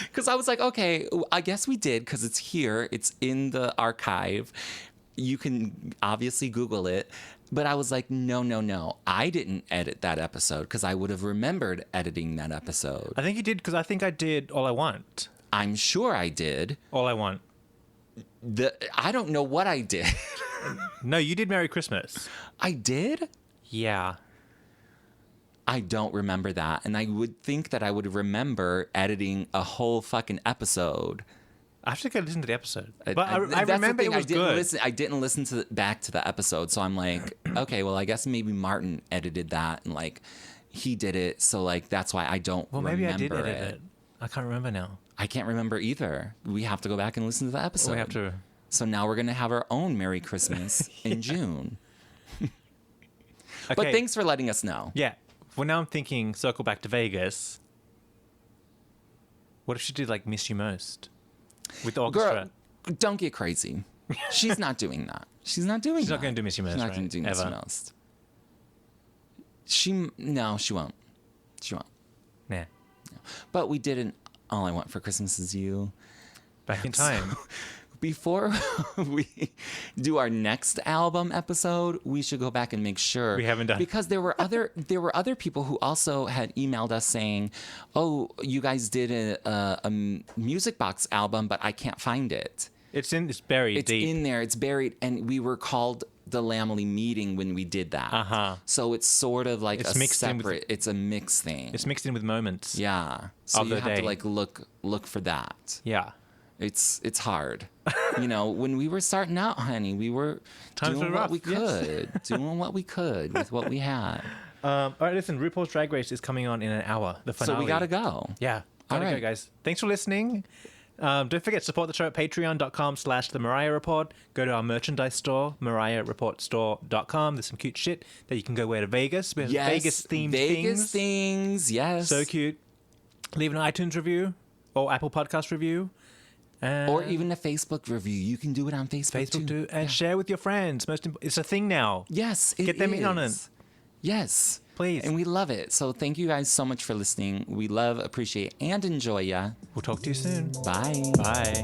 Because I was like, okay, I guess we did because it's here. It's in the archive. You can obviously Google it. But I was like, no. I didn't edit that episode because I would have remembered editing that episode. I think you did because I think I did All I Want. I'm sure I did. All I Want. I don't know what I did. No, you did Merry Christmas. I did? Yeah. I don't remember that. And I would think that I would remember editing a whole fucking episode. I have to go listen to the episode. But That's I the remember thing, it was good. I didn't listen back to the episode. So I'm like, okay, well, I guess maybe Martin edited that and like he did it. So like, that's why I don't remember Maybe I did edit it. I can't remember now. I can't remember either. We have to go back and listen to the episode. We have to. So now we're going to have our own Merry Christmas in June. But thanks for letting us know. Yeah. Well, now I'm thinking circle back to Vegas. What if she did like Miss You Most with the orchestra? Girl, don't get crazy. She's not doing that. She's not doing that. She's not going to do Miss You Most, She's not right? going to do Miss You Most. She won't. She won't. Yeah. But we didn't. All I Want for Christmas Is You. Back in time. So, before we do our next album episode, we should go back and make sure we haven't done, because there were other people who also had emailed us saying, "Oh, you guys did a music box album, but I can't find it. It's buried deep. It's in there. It's buried." And we were called the Lamely Meeting when we did that. So it's sort of like it's a separate. It's a mixed thing. It's mixed in with moments. Yeah. So you have to like look for that. Yeah. It's hard. You know, when we were starting out, honey, we were doing what we could. Doing what we could with what we had. All right, listen, RuPaul's Drag Race is coming on in an hour. The finale. So we gotta go. Yeah. Gotta go, guys. Thanks for listening. Don't forget, support the show at patreon.com/The Mariah Report. Go to our merchandise store, mariahrreportstore.com. There's some cute shit that you can go wear to Vegas. We have Vegas-themed things. Yes. So cute. Leave an iTunes review or Apple Podcast review. Or even a Facebook review. You can do it on Facebook too. And share with your friends. It's a thing now. Yes, it Get them in on it. Yes. Please. And we love it. So thank you guys so much for listening. We love, appreciate, and enjoy ya. We'll talk to you soon. Bye. Bye.